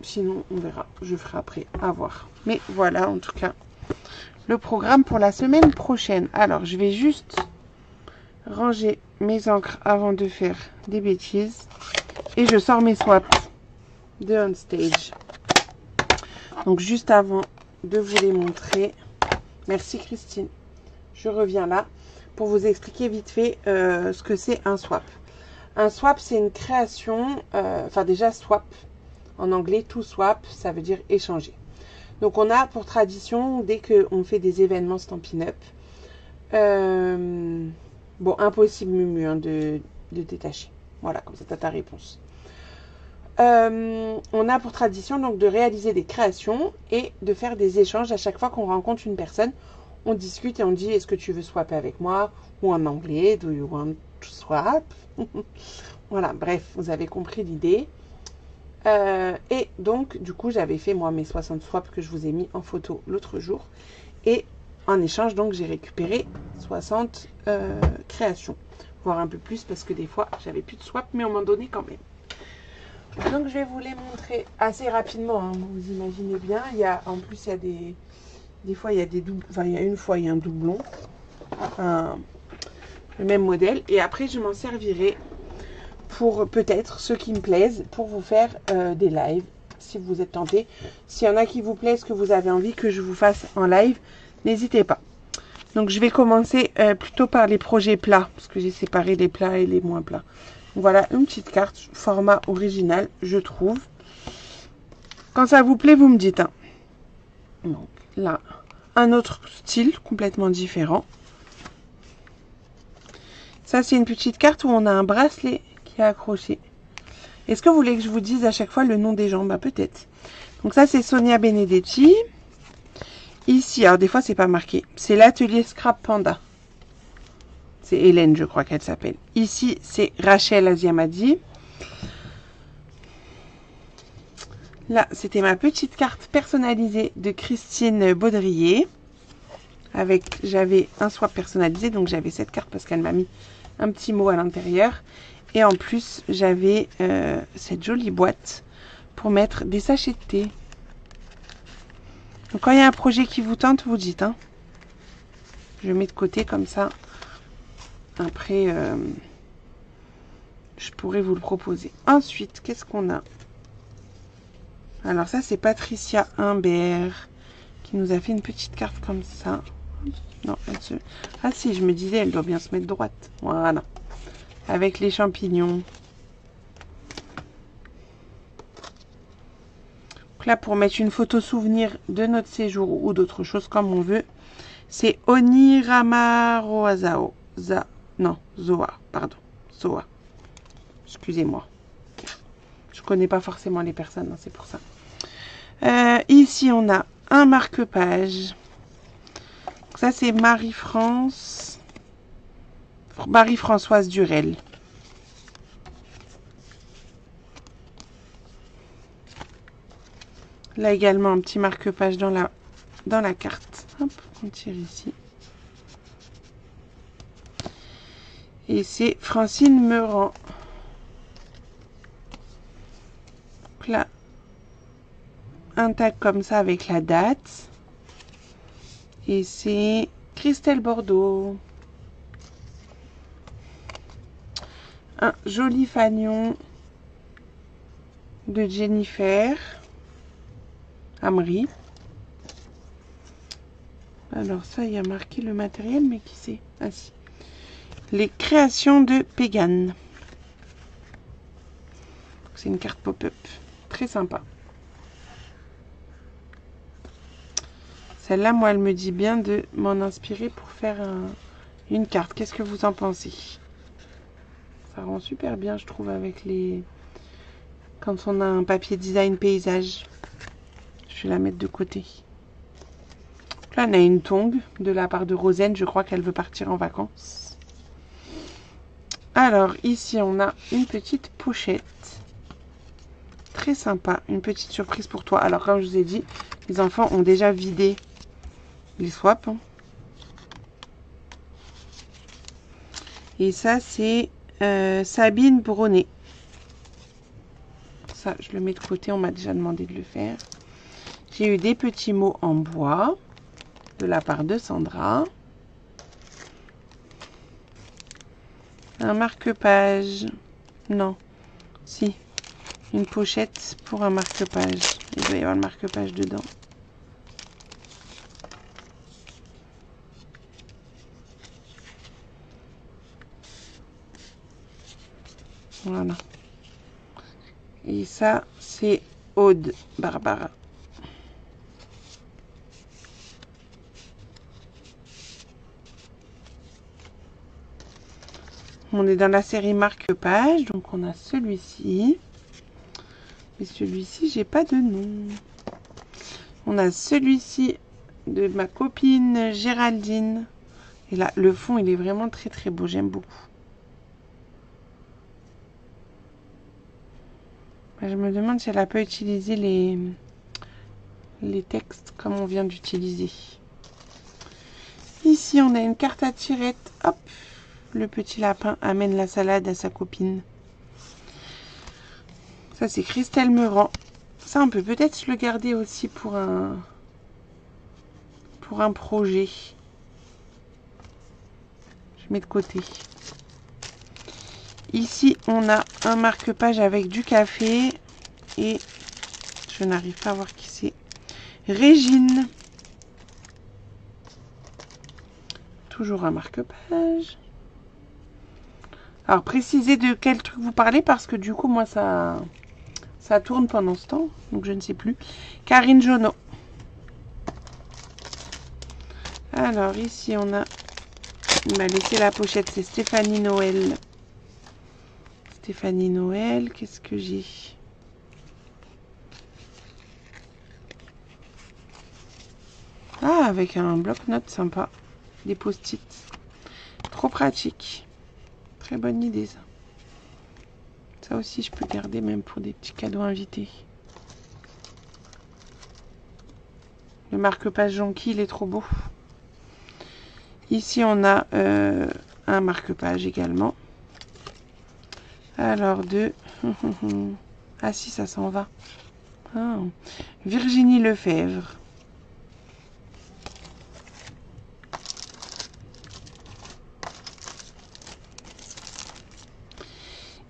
Sinon, on verra. Je ferai après, à voir. Mais voilà, en tout cas, le programme pour la semaine prochaine. Alors, je vais juste ranger mes encres avant de faire des bêtises. Et je sors mes swaps de On Stage. Donc, juste avant de vous les montrer. Merci Christine. Je reviens là pour vous expliquer vite fait ce que c'est un swap. Un swap, c'est une création, déjà swap, en anglais, to swap, ça veut dire échanger. Donc on a pour tradition, dès qu'on fait des événements Stampin' Up, impossible Mumu hein, de détacher. Voilà, comme ça tu as ta réponse. on a pour tradition donc de réaliser des créations et de faire des échanges à chaque fois qu'on rencontre une personne. On discute et on dit est-ce que tu veux swapper avec moi, ou en anglais, do you want to swap? Voilà, bref, vous avez compris l'idée. Et donc, du coup, j'avais fait moi mes 60 swaps que je vous ai mis en photo l'autre jour. Et en échange, donc, j'ai récupéré 60 créations, voire un peu plus parce que des fois, j'avais plus de swap, mais on m'en donnait quand même. Donc, je vais vous les montrer assez rapidement. Hein, vous imaginez bien. Il y a, en plus, il y a des fois, il y a des doubles. Enfin, il y a une fois, il y a un doublon, le même modèle. Et après, je m'en servirai pour peut-être ceux qui me plaisent, pour vous faire des lives, si vous êtes tentés. S'il y en a qui vous plaisent, que vous avez envie que je vous fasse en live, n'hésitez pas. Donc je vais commencer plutôt par les projets plats, parce que j'ai séparé les plats et les moins plats. Donc, voilà une petite carte, format original, je trouve. Quand ça vous plaît, vous me dites. Hein. Donc là, un autre style complètement différent. Ça, c'est une petite carte où on a un bracelet qui est accroché. Est-ce que vous voulez que je vous dise à chaque fois le nom des gens? Bah peut-être. Donc ça, c'est Sonia Benedetti. Ici, alors des fois, c'est pas marqué. C'est l'atelier Scrap Panda. C'est Hélène, je crois qu'elle s'appelle. Ici, c'est Rachel Aziamadi. Là, c'était ma petite carte personnalisée de Christine Baudrier. J'avais un swap personnalisé, donc j'avais cette carte parce qu'elle m'a mis un petit mot à l'intérieur. Et en plus, j'avais cette jolie boîte pour mettre des sachets de thé. Donc quand il y a un projet qui vous tente, vous dites. Hein. Je mets de côté comme ça. Après, je pourrais vous le proposer. Ensuite, qu'est-ce qu'on a? Alors ça, c'est Patricia Humbert qui nous a fait une petite carte comme ça. Non, elle se... Ah si, je me disais, elle doit bien se mettre droite. Voilà. Avec les champignons. Donc là, pour mettre une photo souvenir de notre séjour ou d'autres choses comme on veut, c'est Onirama Roazao. Zoa, pardon. Zoa. Excusez-moi. Je connais pas forcément les personnes, hein, c'est pour ça. Ici, on a un marque-page. Ça, c'est Marie-Françoise Durel. Là également, un petit marque-page dans la carte. Hop, on tire ici. Et c'est Francine Meurant. Donc là, un tag comme ça avec la date. Et c'est Christelle Bordeaux. Un joli fanion de Jennifer Amri. Alors ça, il y a marqué le matériel, mais qui c'est? Ah si. Les créations de Pégane. C'est une carte pop-up. Très sympa. Celle-là, moi, elle me dit bien de m'en inspirer pour faire une carte. Qu'est-ce que vous en pensez? Ça rend super bien, je trouve, avec les... Quand on a un papier design paysage. Je vais la mettre de côté. Là, on a une tongue de la part de Rosane. Je crois qu'elle veut partir en vacances. Alors, ici, on a une petite pochette. Très sympa. Une petite surprise pour toi. Alors, comme je vous ai dit, les enfants ont déjà vidé les swaps. Et ça, c'est Sabine Brunet. Ça, je le mets de côté. On m'a déjà demandé de le faire. J'ai eu des petits mots en bois de la part de Sandra. Un marque-page. Non. Si. Une pochette pour un marque-page. Il doit y avoir le marque-page dedans. Voilà. Et ça, c'est Aude Barbara. On est dans la série marque-page, donc on a celui-ci. Mais celui-ci, j'ai pas de nom. On a celui-ci de ma copine Géraldine. Et là, le fond, il est vraiment très très beau. J'aime beaucoup. Je me demande si elle n'a pas utilisé les textes comme on vient d'utiliser. Ici, on a une carte à tirette. Hop, le petit lapin amène la salade à sa copine. Ça, c'est Christelle Meurant. Ça, on peut peut-être le garder aussi pour un projet. Je mets de côté. Ici, on a un marque-page avec du café. Et je n'arrive pas à voir qui c'est. Régine. Toujours un marque-page. Alors, précisez de quel truc vous parlez parce que du coup, moi, ça tourne pendant ce temps. Donc, je ne sais plus. Karine Jonot. Alors, ici, on a... Il m'a laissé la pochette. C'est Stéphanie Noël. Stéphanie Noël. Qu'est-ce que j'ai? Ah, avec un bloc-notes sympa. Des post-it. Trop pratique. Très bonne idée, ça. Ça aussi, je peux garder même pour des petits cadeaux invités. Le marque-page jonquille, il est trop beau. Ici, on a un marque-page également. Alors, de... Ah si, ça s'en va. Ah. Virginie Lefebvre.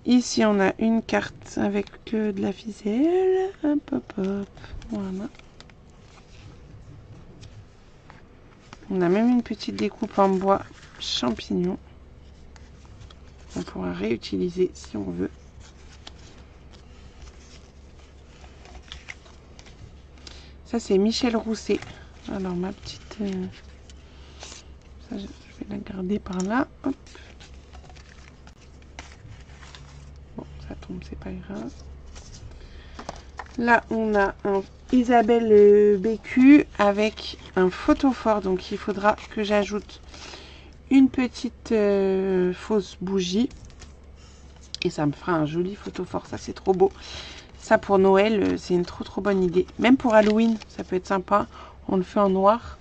Ici, on a une carte avec de la ficelle. Hop, hop, hop. Voilà. On a même une petite découpe en bois champignon. On pourra réutiliser si on veut. Ça, c'est Michel Rousset. Alors, ma petite... ça, je vais la garder par là. Hop. Bon, ça tombe, c'est pas grave. Là, on a un Isabelle Bécu avec un photophore. Donc, il faudra que j'ajoute une petite fausse bougie. Et ça me fera un joli photophore. Ça, c'est trop beau. Ça, pour Noël, c'est une trop bonne idée. Même pour Halloween, ça peut être sympa. On le fait en noir.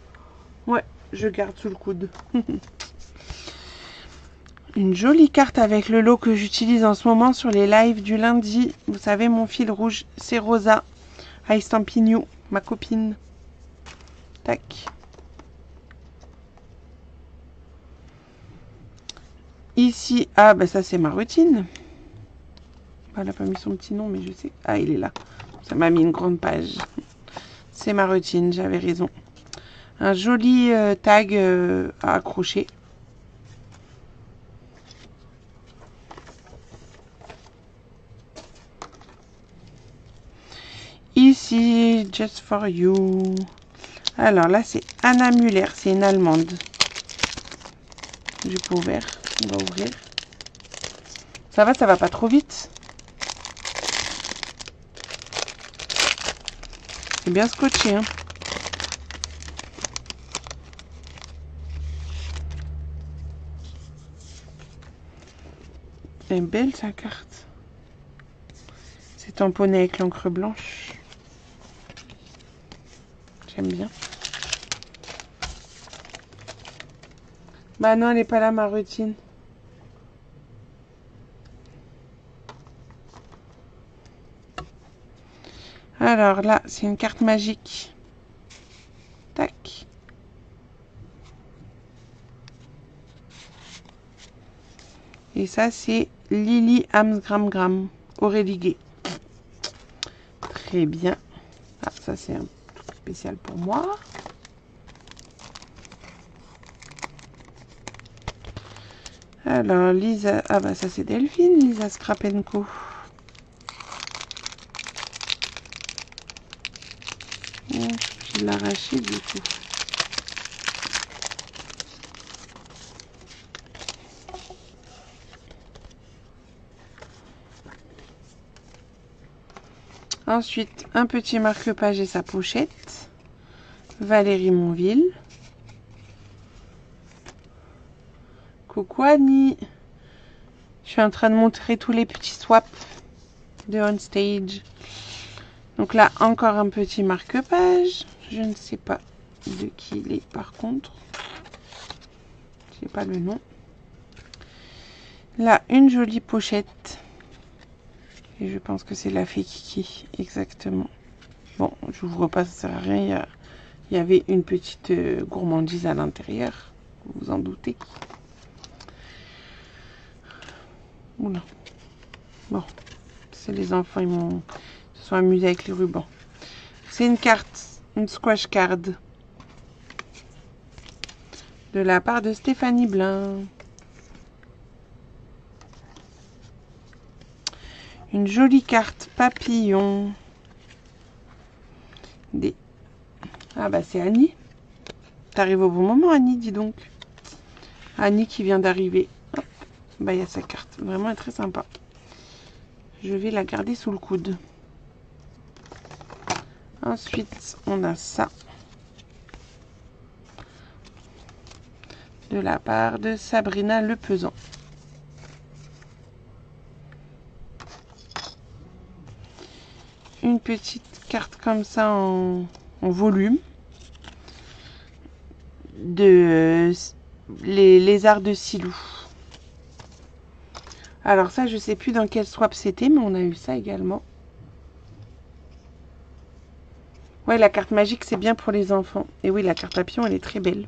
Ouais, je garde sous le coude. Une jolie carte avec le lot que j'utilise en ce moment sur les lives du lundi. Vous savez, mon fil rouge, c'est Rosa. À Estampignou, ma copine. Tac. Ici, ah bah ça c'est ma routine. Elle n'a pas mis son petit nom, mais je sais. Ah, il est là. Ça m'a mis une grande page. C'est ma routine, j'avais raison. Un joli tag à accrocher. Ici, Just for You. Alors là, c'est Anna Muller. C'est une Allemande. J'ai pas ouvert. On va ouvrir. Ça va pas trop vite. C'est bien scotché, hein. Elle est belle, sa carte. C'est tamponné avec l'encre blanche. J'aime bien. Bah non, elle n'est pas là, ma routine. Alors là, c'est une carte magique. Tac. Et ça, c'est Lily Amsgram Aurélie Gay. Très bien. Ah, ça, c'est un truc spécial pour moi. Alors, Lisa... Ah bah ça, c'est Delphine, Lisa Skrapenko. Je vais l'arracher du coup. Ensuite, un petit marque-page et sa pochette. Valérie Monville. Coucou Annie. Je suis en train de montrer tous les petits swaps de On Stage. Donc là, encore un petit marque-page. Je ne sais pas de qui il est par contre. Je n'ai pas le nom. Là, une jolie pochette. Et je pense que c'est la fée Kiki, exactement. Bon, j'ouvre pas, ça sert à rien. Il y avait une petite gourmandise à l'intérieur. Vous vous en doutez. Oula. Bon, c'est les enfants, ils se sont amusés avec les rubans. C'est une carte, une squash card. De la part de Stéphanie Blin. Une jolie carte papillon. Ah bah c'est Annie. T'arrives au bon moment Annie, dis donc. Annie qui vient d'arriver. Bah il y a sa carte. Vraiment elle est très sympa. Je vais la garder sous le coude. Ensuite on a ça. De la part de Sabrina Le Pesant. Une petite carte comme ça en volume de les lézards de Silou. Alors ça, je sais plus dans quel swap c'était, mais on a eu ça également. Ouais, la carte magique, c'est bien pour les enfants. Et oui, la carte papillon, elle est très belle.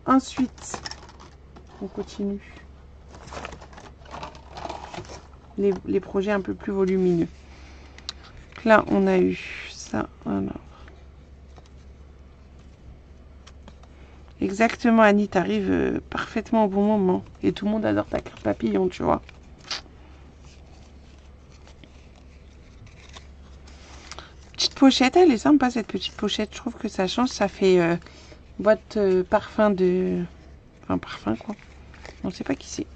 Ensuite, on continue. Les projets un peu plus volumineux. Là, on a eu ça. Alors. Exactement, Annie, t'arrives parfaitement au bon moment. Et tout le monde adore ta carte papillon, tu vois. Petite pochette, elle est sympa cette petite pochette. Je trouve que ça change. Ça fait boîte parfum de... Enfin, parfum quoi. On ne sait pas qui c'est.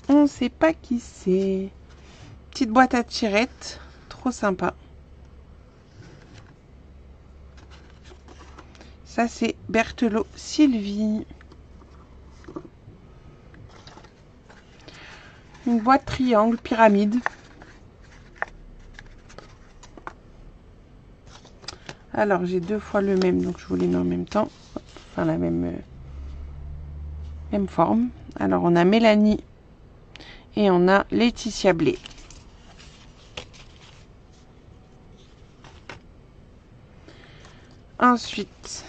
On ne sait pas qui c'est. Petite boîte à tirettes. Trop sympa. Ça, c'est Berthelot Sylvie. Une boîte triangle pyramide. Alors, j'ai deux fois le même, donc je vous les mets en même temps. Enfin, la même forme. Alors, on a Mélanie et on a Laetitia Blé. Ensuite,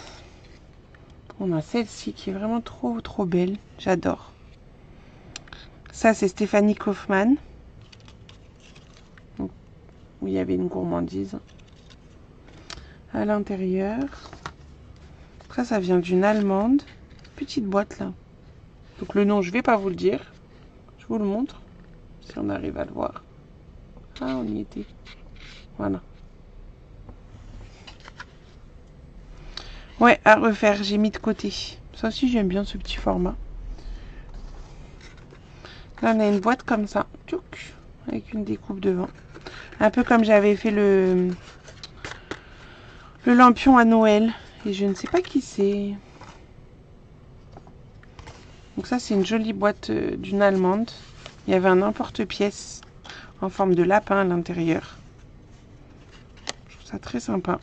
on a celle-ci qui est vraiment trop belle. J'adore. Ça, c'est Stéphanie Kaufmann. Où il y avait une gourmandise à l'intérieur. Ça vient d'une allemande. Petite boîte là. Donc le nom, je vais pas vous le dire. Je vous le montre. Si on arrive à le voir. Ah, on y était. Voilà. Ouais, à refaire, j'ai mis de côté. Ça aussi, j'aime bien ce petit format. Là, on a une boîte comme ça. Tchouk, avec une découpe devant. Un peu comme j'avais fait le lampion à Noël. Et je ne sais pas qui c'est. Donc ça, c'est une jolie boîte d'une allemande. Il y avait un emporte-pièce en forme de lapin à l'intérieur. Je trouve ça très sympa.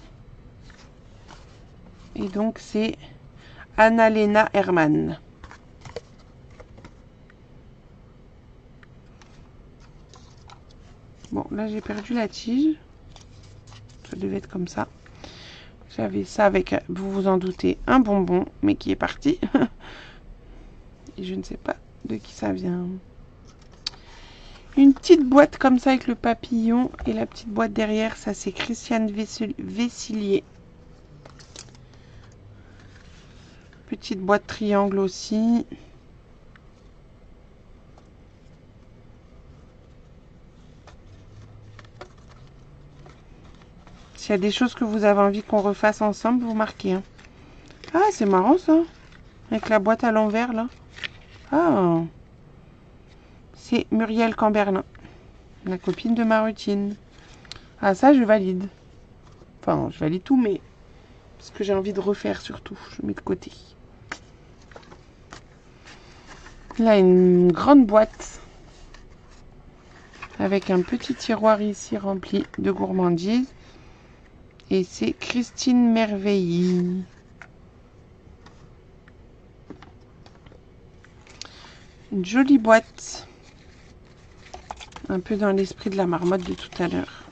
Et donc, c'est Annalena Hermann. Bon, là, j'ai perdu la tige. Ça devait être comme ça. J'avais ça avec, vous vous en doutez, un bonbon, mais qui est parti. Et je ne sais pas de qui ça vient. Une petite boîte comme ça avec le papillon. Et la petite boîte derrière, ça c'est Christiane Vessillier. Petite boîte triangle aussi. S'il y a des choses que vous avez envie qu'on refasse ensemble, vous marquez. Hein. Ah, c'est marrant ça. Avec la boîte à l'envers là. Ah. C'est Muriel Camberlin. La copine de Marutine. Ah, ça, je valide. Enfin, je valide tout, mais ce que j'ai envie de refaire surtout, je mets de côté. Là, une grande boîte avec un petit tiroir ici rempli de gourmandises. Et c'est Christine Merveilly. Une jolie boîte. Un peu dans l'esprit de la marmotte de tout à l'heure.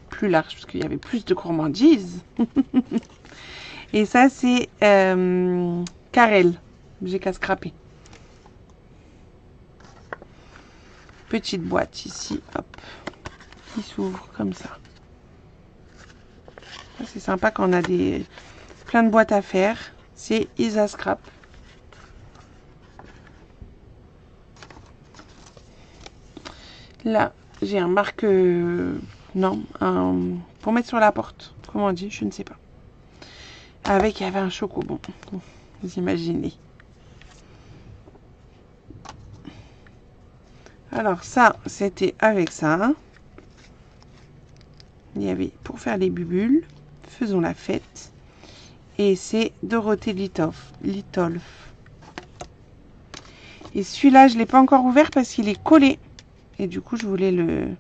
Plus large, parce qu'il y avait plus de gourmandises. Et ça, c'est Carrel. J'ai qu'à scraper. Petite boîte ici, hop, qui s'ouvre comme ça. C'est sympa quand on a plein de boîtes à faire. C'est Isa Scrap. Là, j'ai un marque... non, pour mettre sur la porte. Comment on dit? Je ne sais pas. Avec, il y avait un chocobon. Vous imaginez. Alors ça, c'était avec ça. Il y avait pour faire les bubules. Faisons la fête. Et c'est Dorothée Litolf. Et celui-là, je ne l'ai pas encore ouvert parce qu'il est collé. Et du coup, je voulais le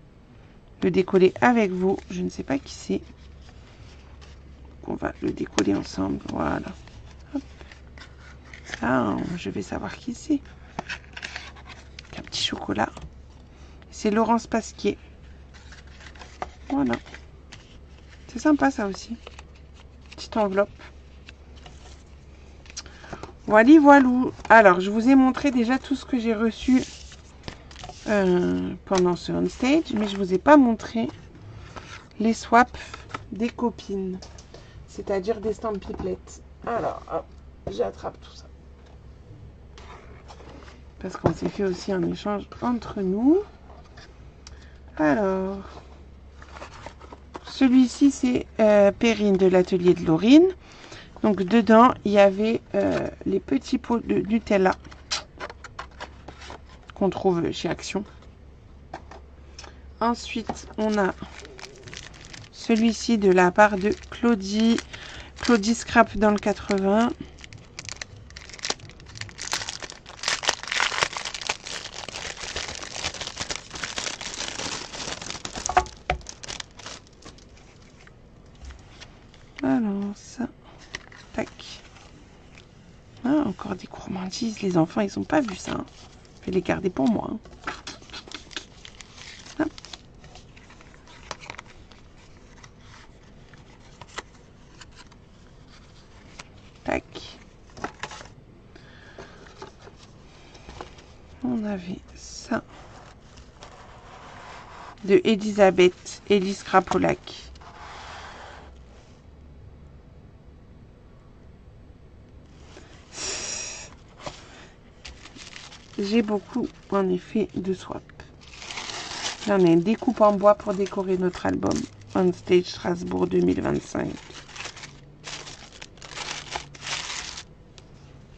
décoller avec vous. Je ne sais pas qui c'est. On va le décoller ensemble. Voilà. Hop. Ça, je vais savoir qui c'est. Un petit chocolat. C'est Laurence Pasquier. Voilà. C'est sympa ça aussi. Petite enveloppe. Voilà, voilou. Alors, je vous ai montré déjà tout ce que j'ai reçu pendant ce on stage, mais je vous ai pas montré les swaps des copines, c'est-à-dire des stampiplettes. Alors, hop, j'attrape tout ça. Parce qu'on s'est fait aussi un échange entre nous. Alors, celui-ci, c'est Perrine de l'atelier de Laurine. Donc, dedans, il y avait les petits pots de Nutella qu'on trouve chez Action. Ensuite, on a celui-ci de la part de Claudie Scrap dans le 80. Alors, ça, tac. Ah, encore des gourmandises. Les enfants, ils n'ont pas vu ça. Je vais les garder pour moi. Hop. Tac. On avait ça de Elisabeth Scrapolac. J'ai beaucoup, en effet, de swap. Là, on a une découpe en bois pour décorer notre album On Stage Strasbourg 2025.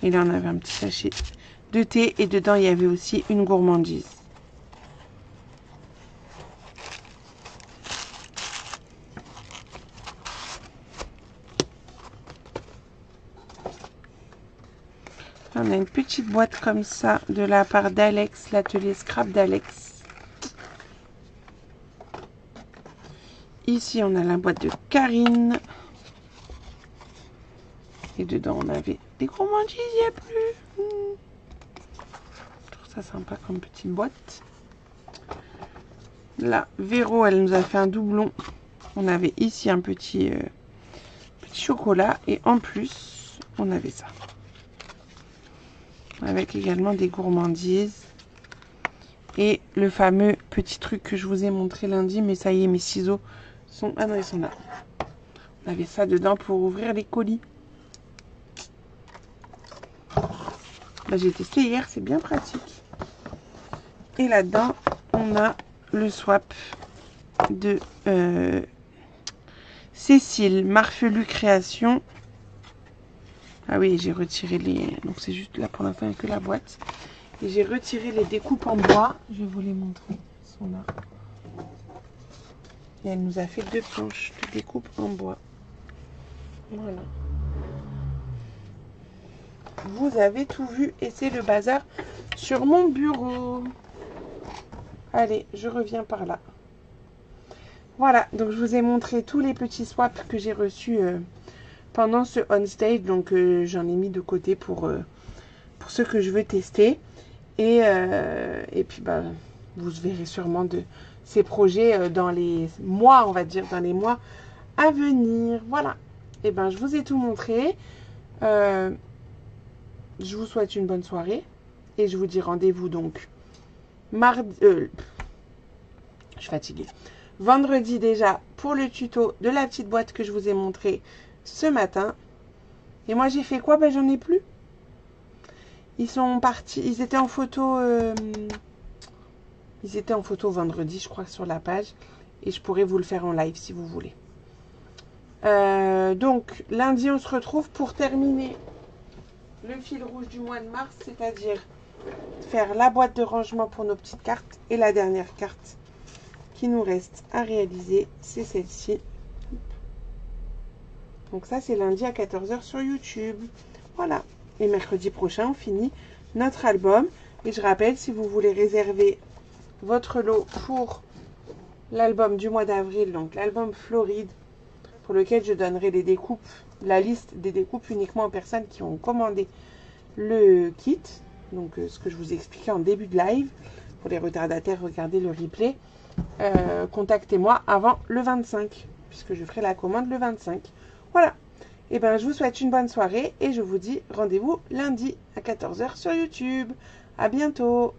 Et là, on avait un petit sachet de thé et dedans, il y avait aussi une gourmandise. On a une petite boîte comme ça de la part d'Alex, l'atelier scrap d'Alex. Ici, on a la boîte de Karine. Et dedans, on avait des gourmandises, il n'y a plus. Je trouve ça sympa comme petite boîte. Là, Véro, elle nous a fait un doublon. On avait ici un petit chocolat. Et en plus, on avait ça. Avec également des gourmandises. Et le fameux petit truc que je vous ai montré lundi. Mais ça y est, mes ciseaux sont... Ah non, ils sont là. On avait ça dedans pour ouvrir les colis. Là, j'ai testé hier, c'est bien pratique. Et là-dedans, on a le swap de Cécile Marfelu Création. Ah oui, j'ai retiré les... Donc c'est juste là pour l'instant que la boîte. Et j'ai retiré les découpes en bois. Je vais vous les montrer. Ils sont là. Et elle nous a fait 2 planches de découpe en bois. Voilà. Vous avez tout vu et c'est le bazar sur mon bureau. Allez, je reviens par là. Voilà, donc je vous ai montré tous les petits swaps que j'ai reçus pendant ce on-stage. Donc j'en ai mis de côté pour ceux que je veux tester. Et puis bah, vous verrez sûrement de ces projets dans les mois, on va dire, dans les mois à venir. Voilà. Et ben je vous ai tout montré. Je vous souhaite une bonne soirée. Et je vous dis rendez-vous donc mardi. Je suis fatiguée. Vendredi déjà pour le tuto de la petite boîte que je vous ai montré ce matin. Et moi j'ai fait quoi? Ben j'en ai plus. Ils sont partis, ils étaient en photo vendredi, je crois, sur la page. Et je pourrais vous le faire en live si vous voulez. Donc lundi on se retrouve pour terminer le fil rouge du mois de mars, c'est-à-dire faire la boîte de rangement pour nos petites cartes. Et la dernière carte qui nous reste à réaliser, c'est celle-ci. Donc ça, c'est lundi à 14 h sur YouTube. Voilà. Et mercredi prochain, on finit notre album. Et je rappelle, si vous voulez réserver votre lot pour l'album du mois d'avril, donc l'album Floride, pour lequel je donnerai les découpes, la liste des découpes uniquement aux personnes qui ont commandé le kit. Donc ce que je vous expliquais en début de live. Pour les retardataires, regardez le replay. Contactez-moi avant le 25, puisque je ferai la commande le 25. Voilà. Et ben je vous souhaite une bonne soirée et je vous dis rendez-vous lundi à 14 h sur YouTube. À bientôt.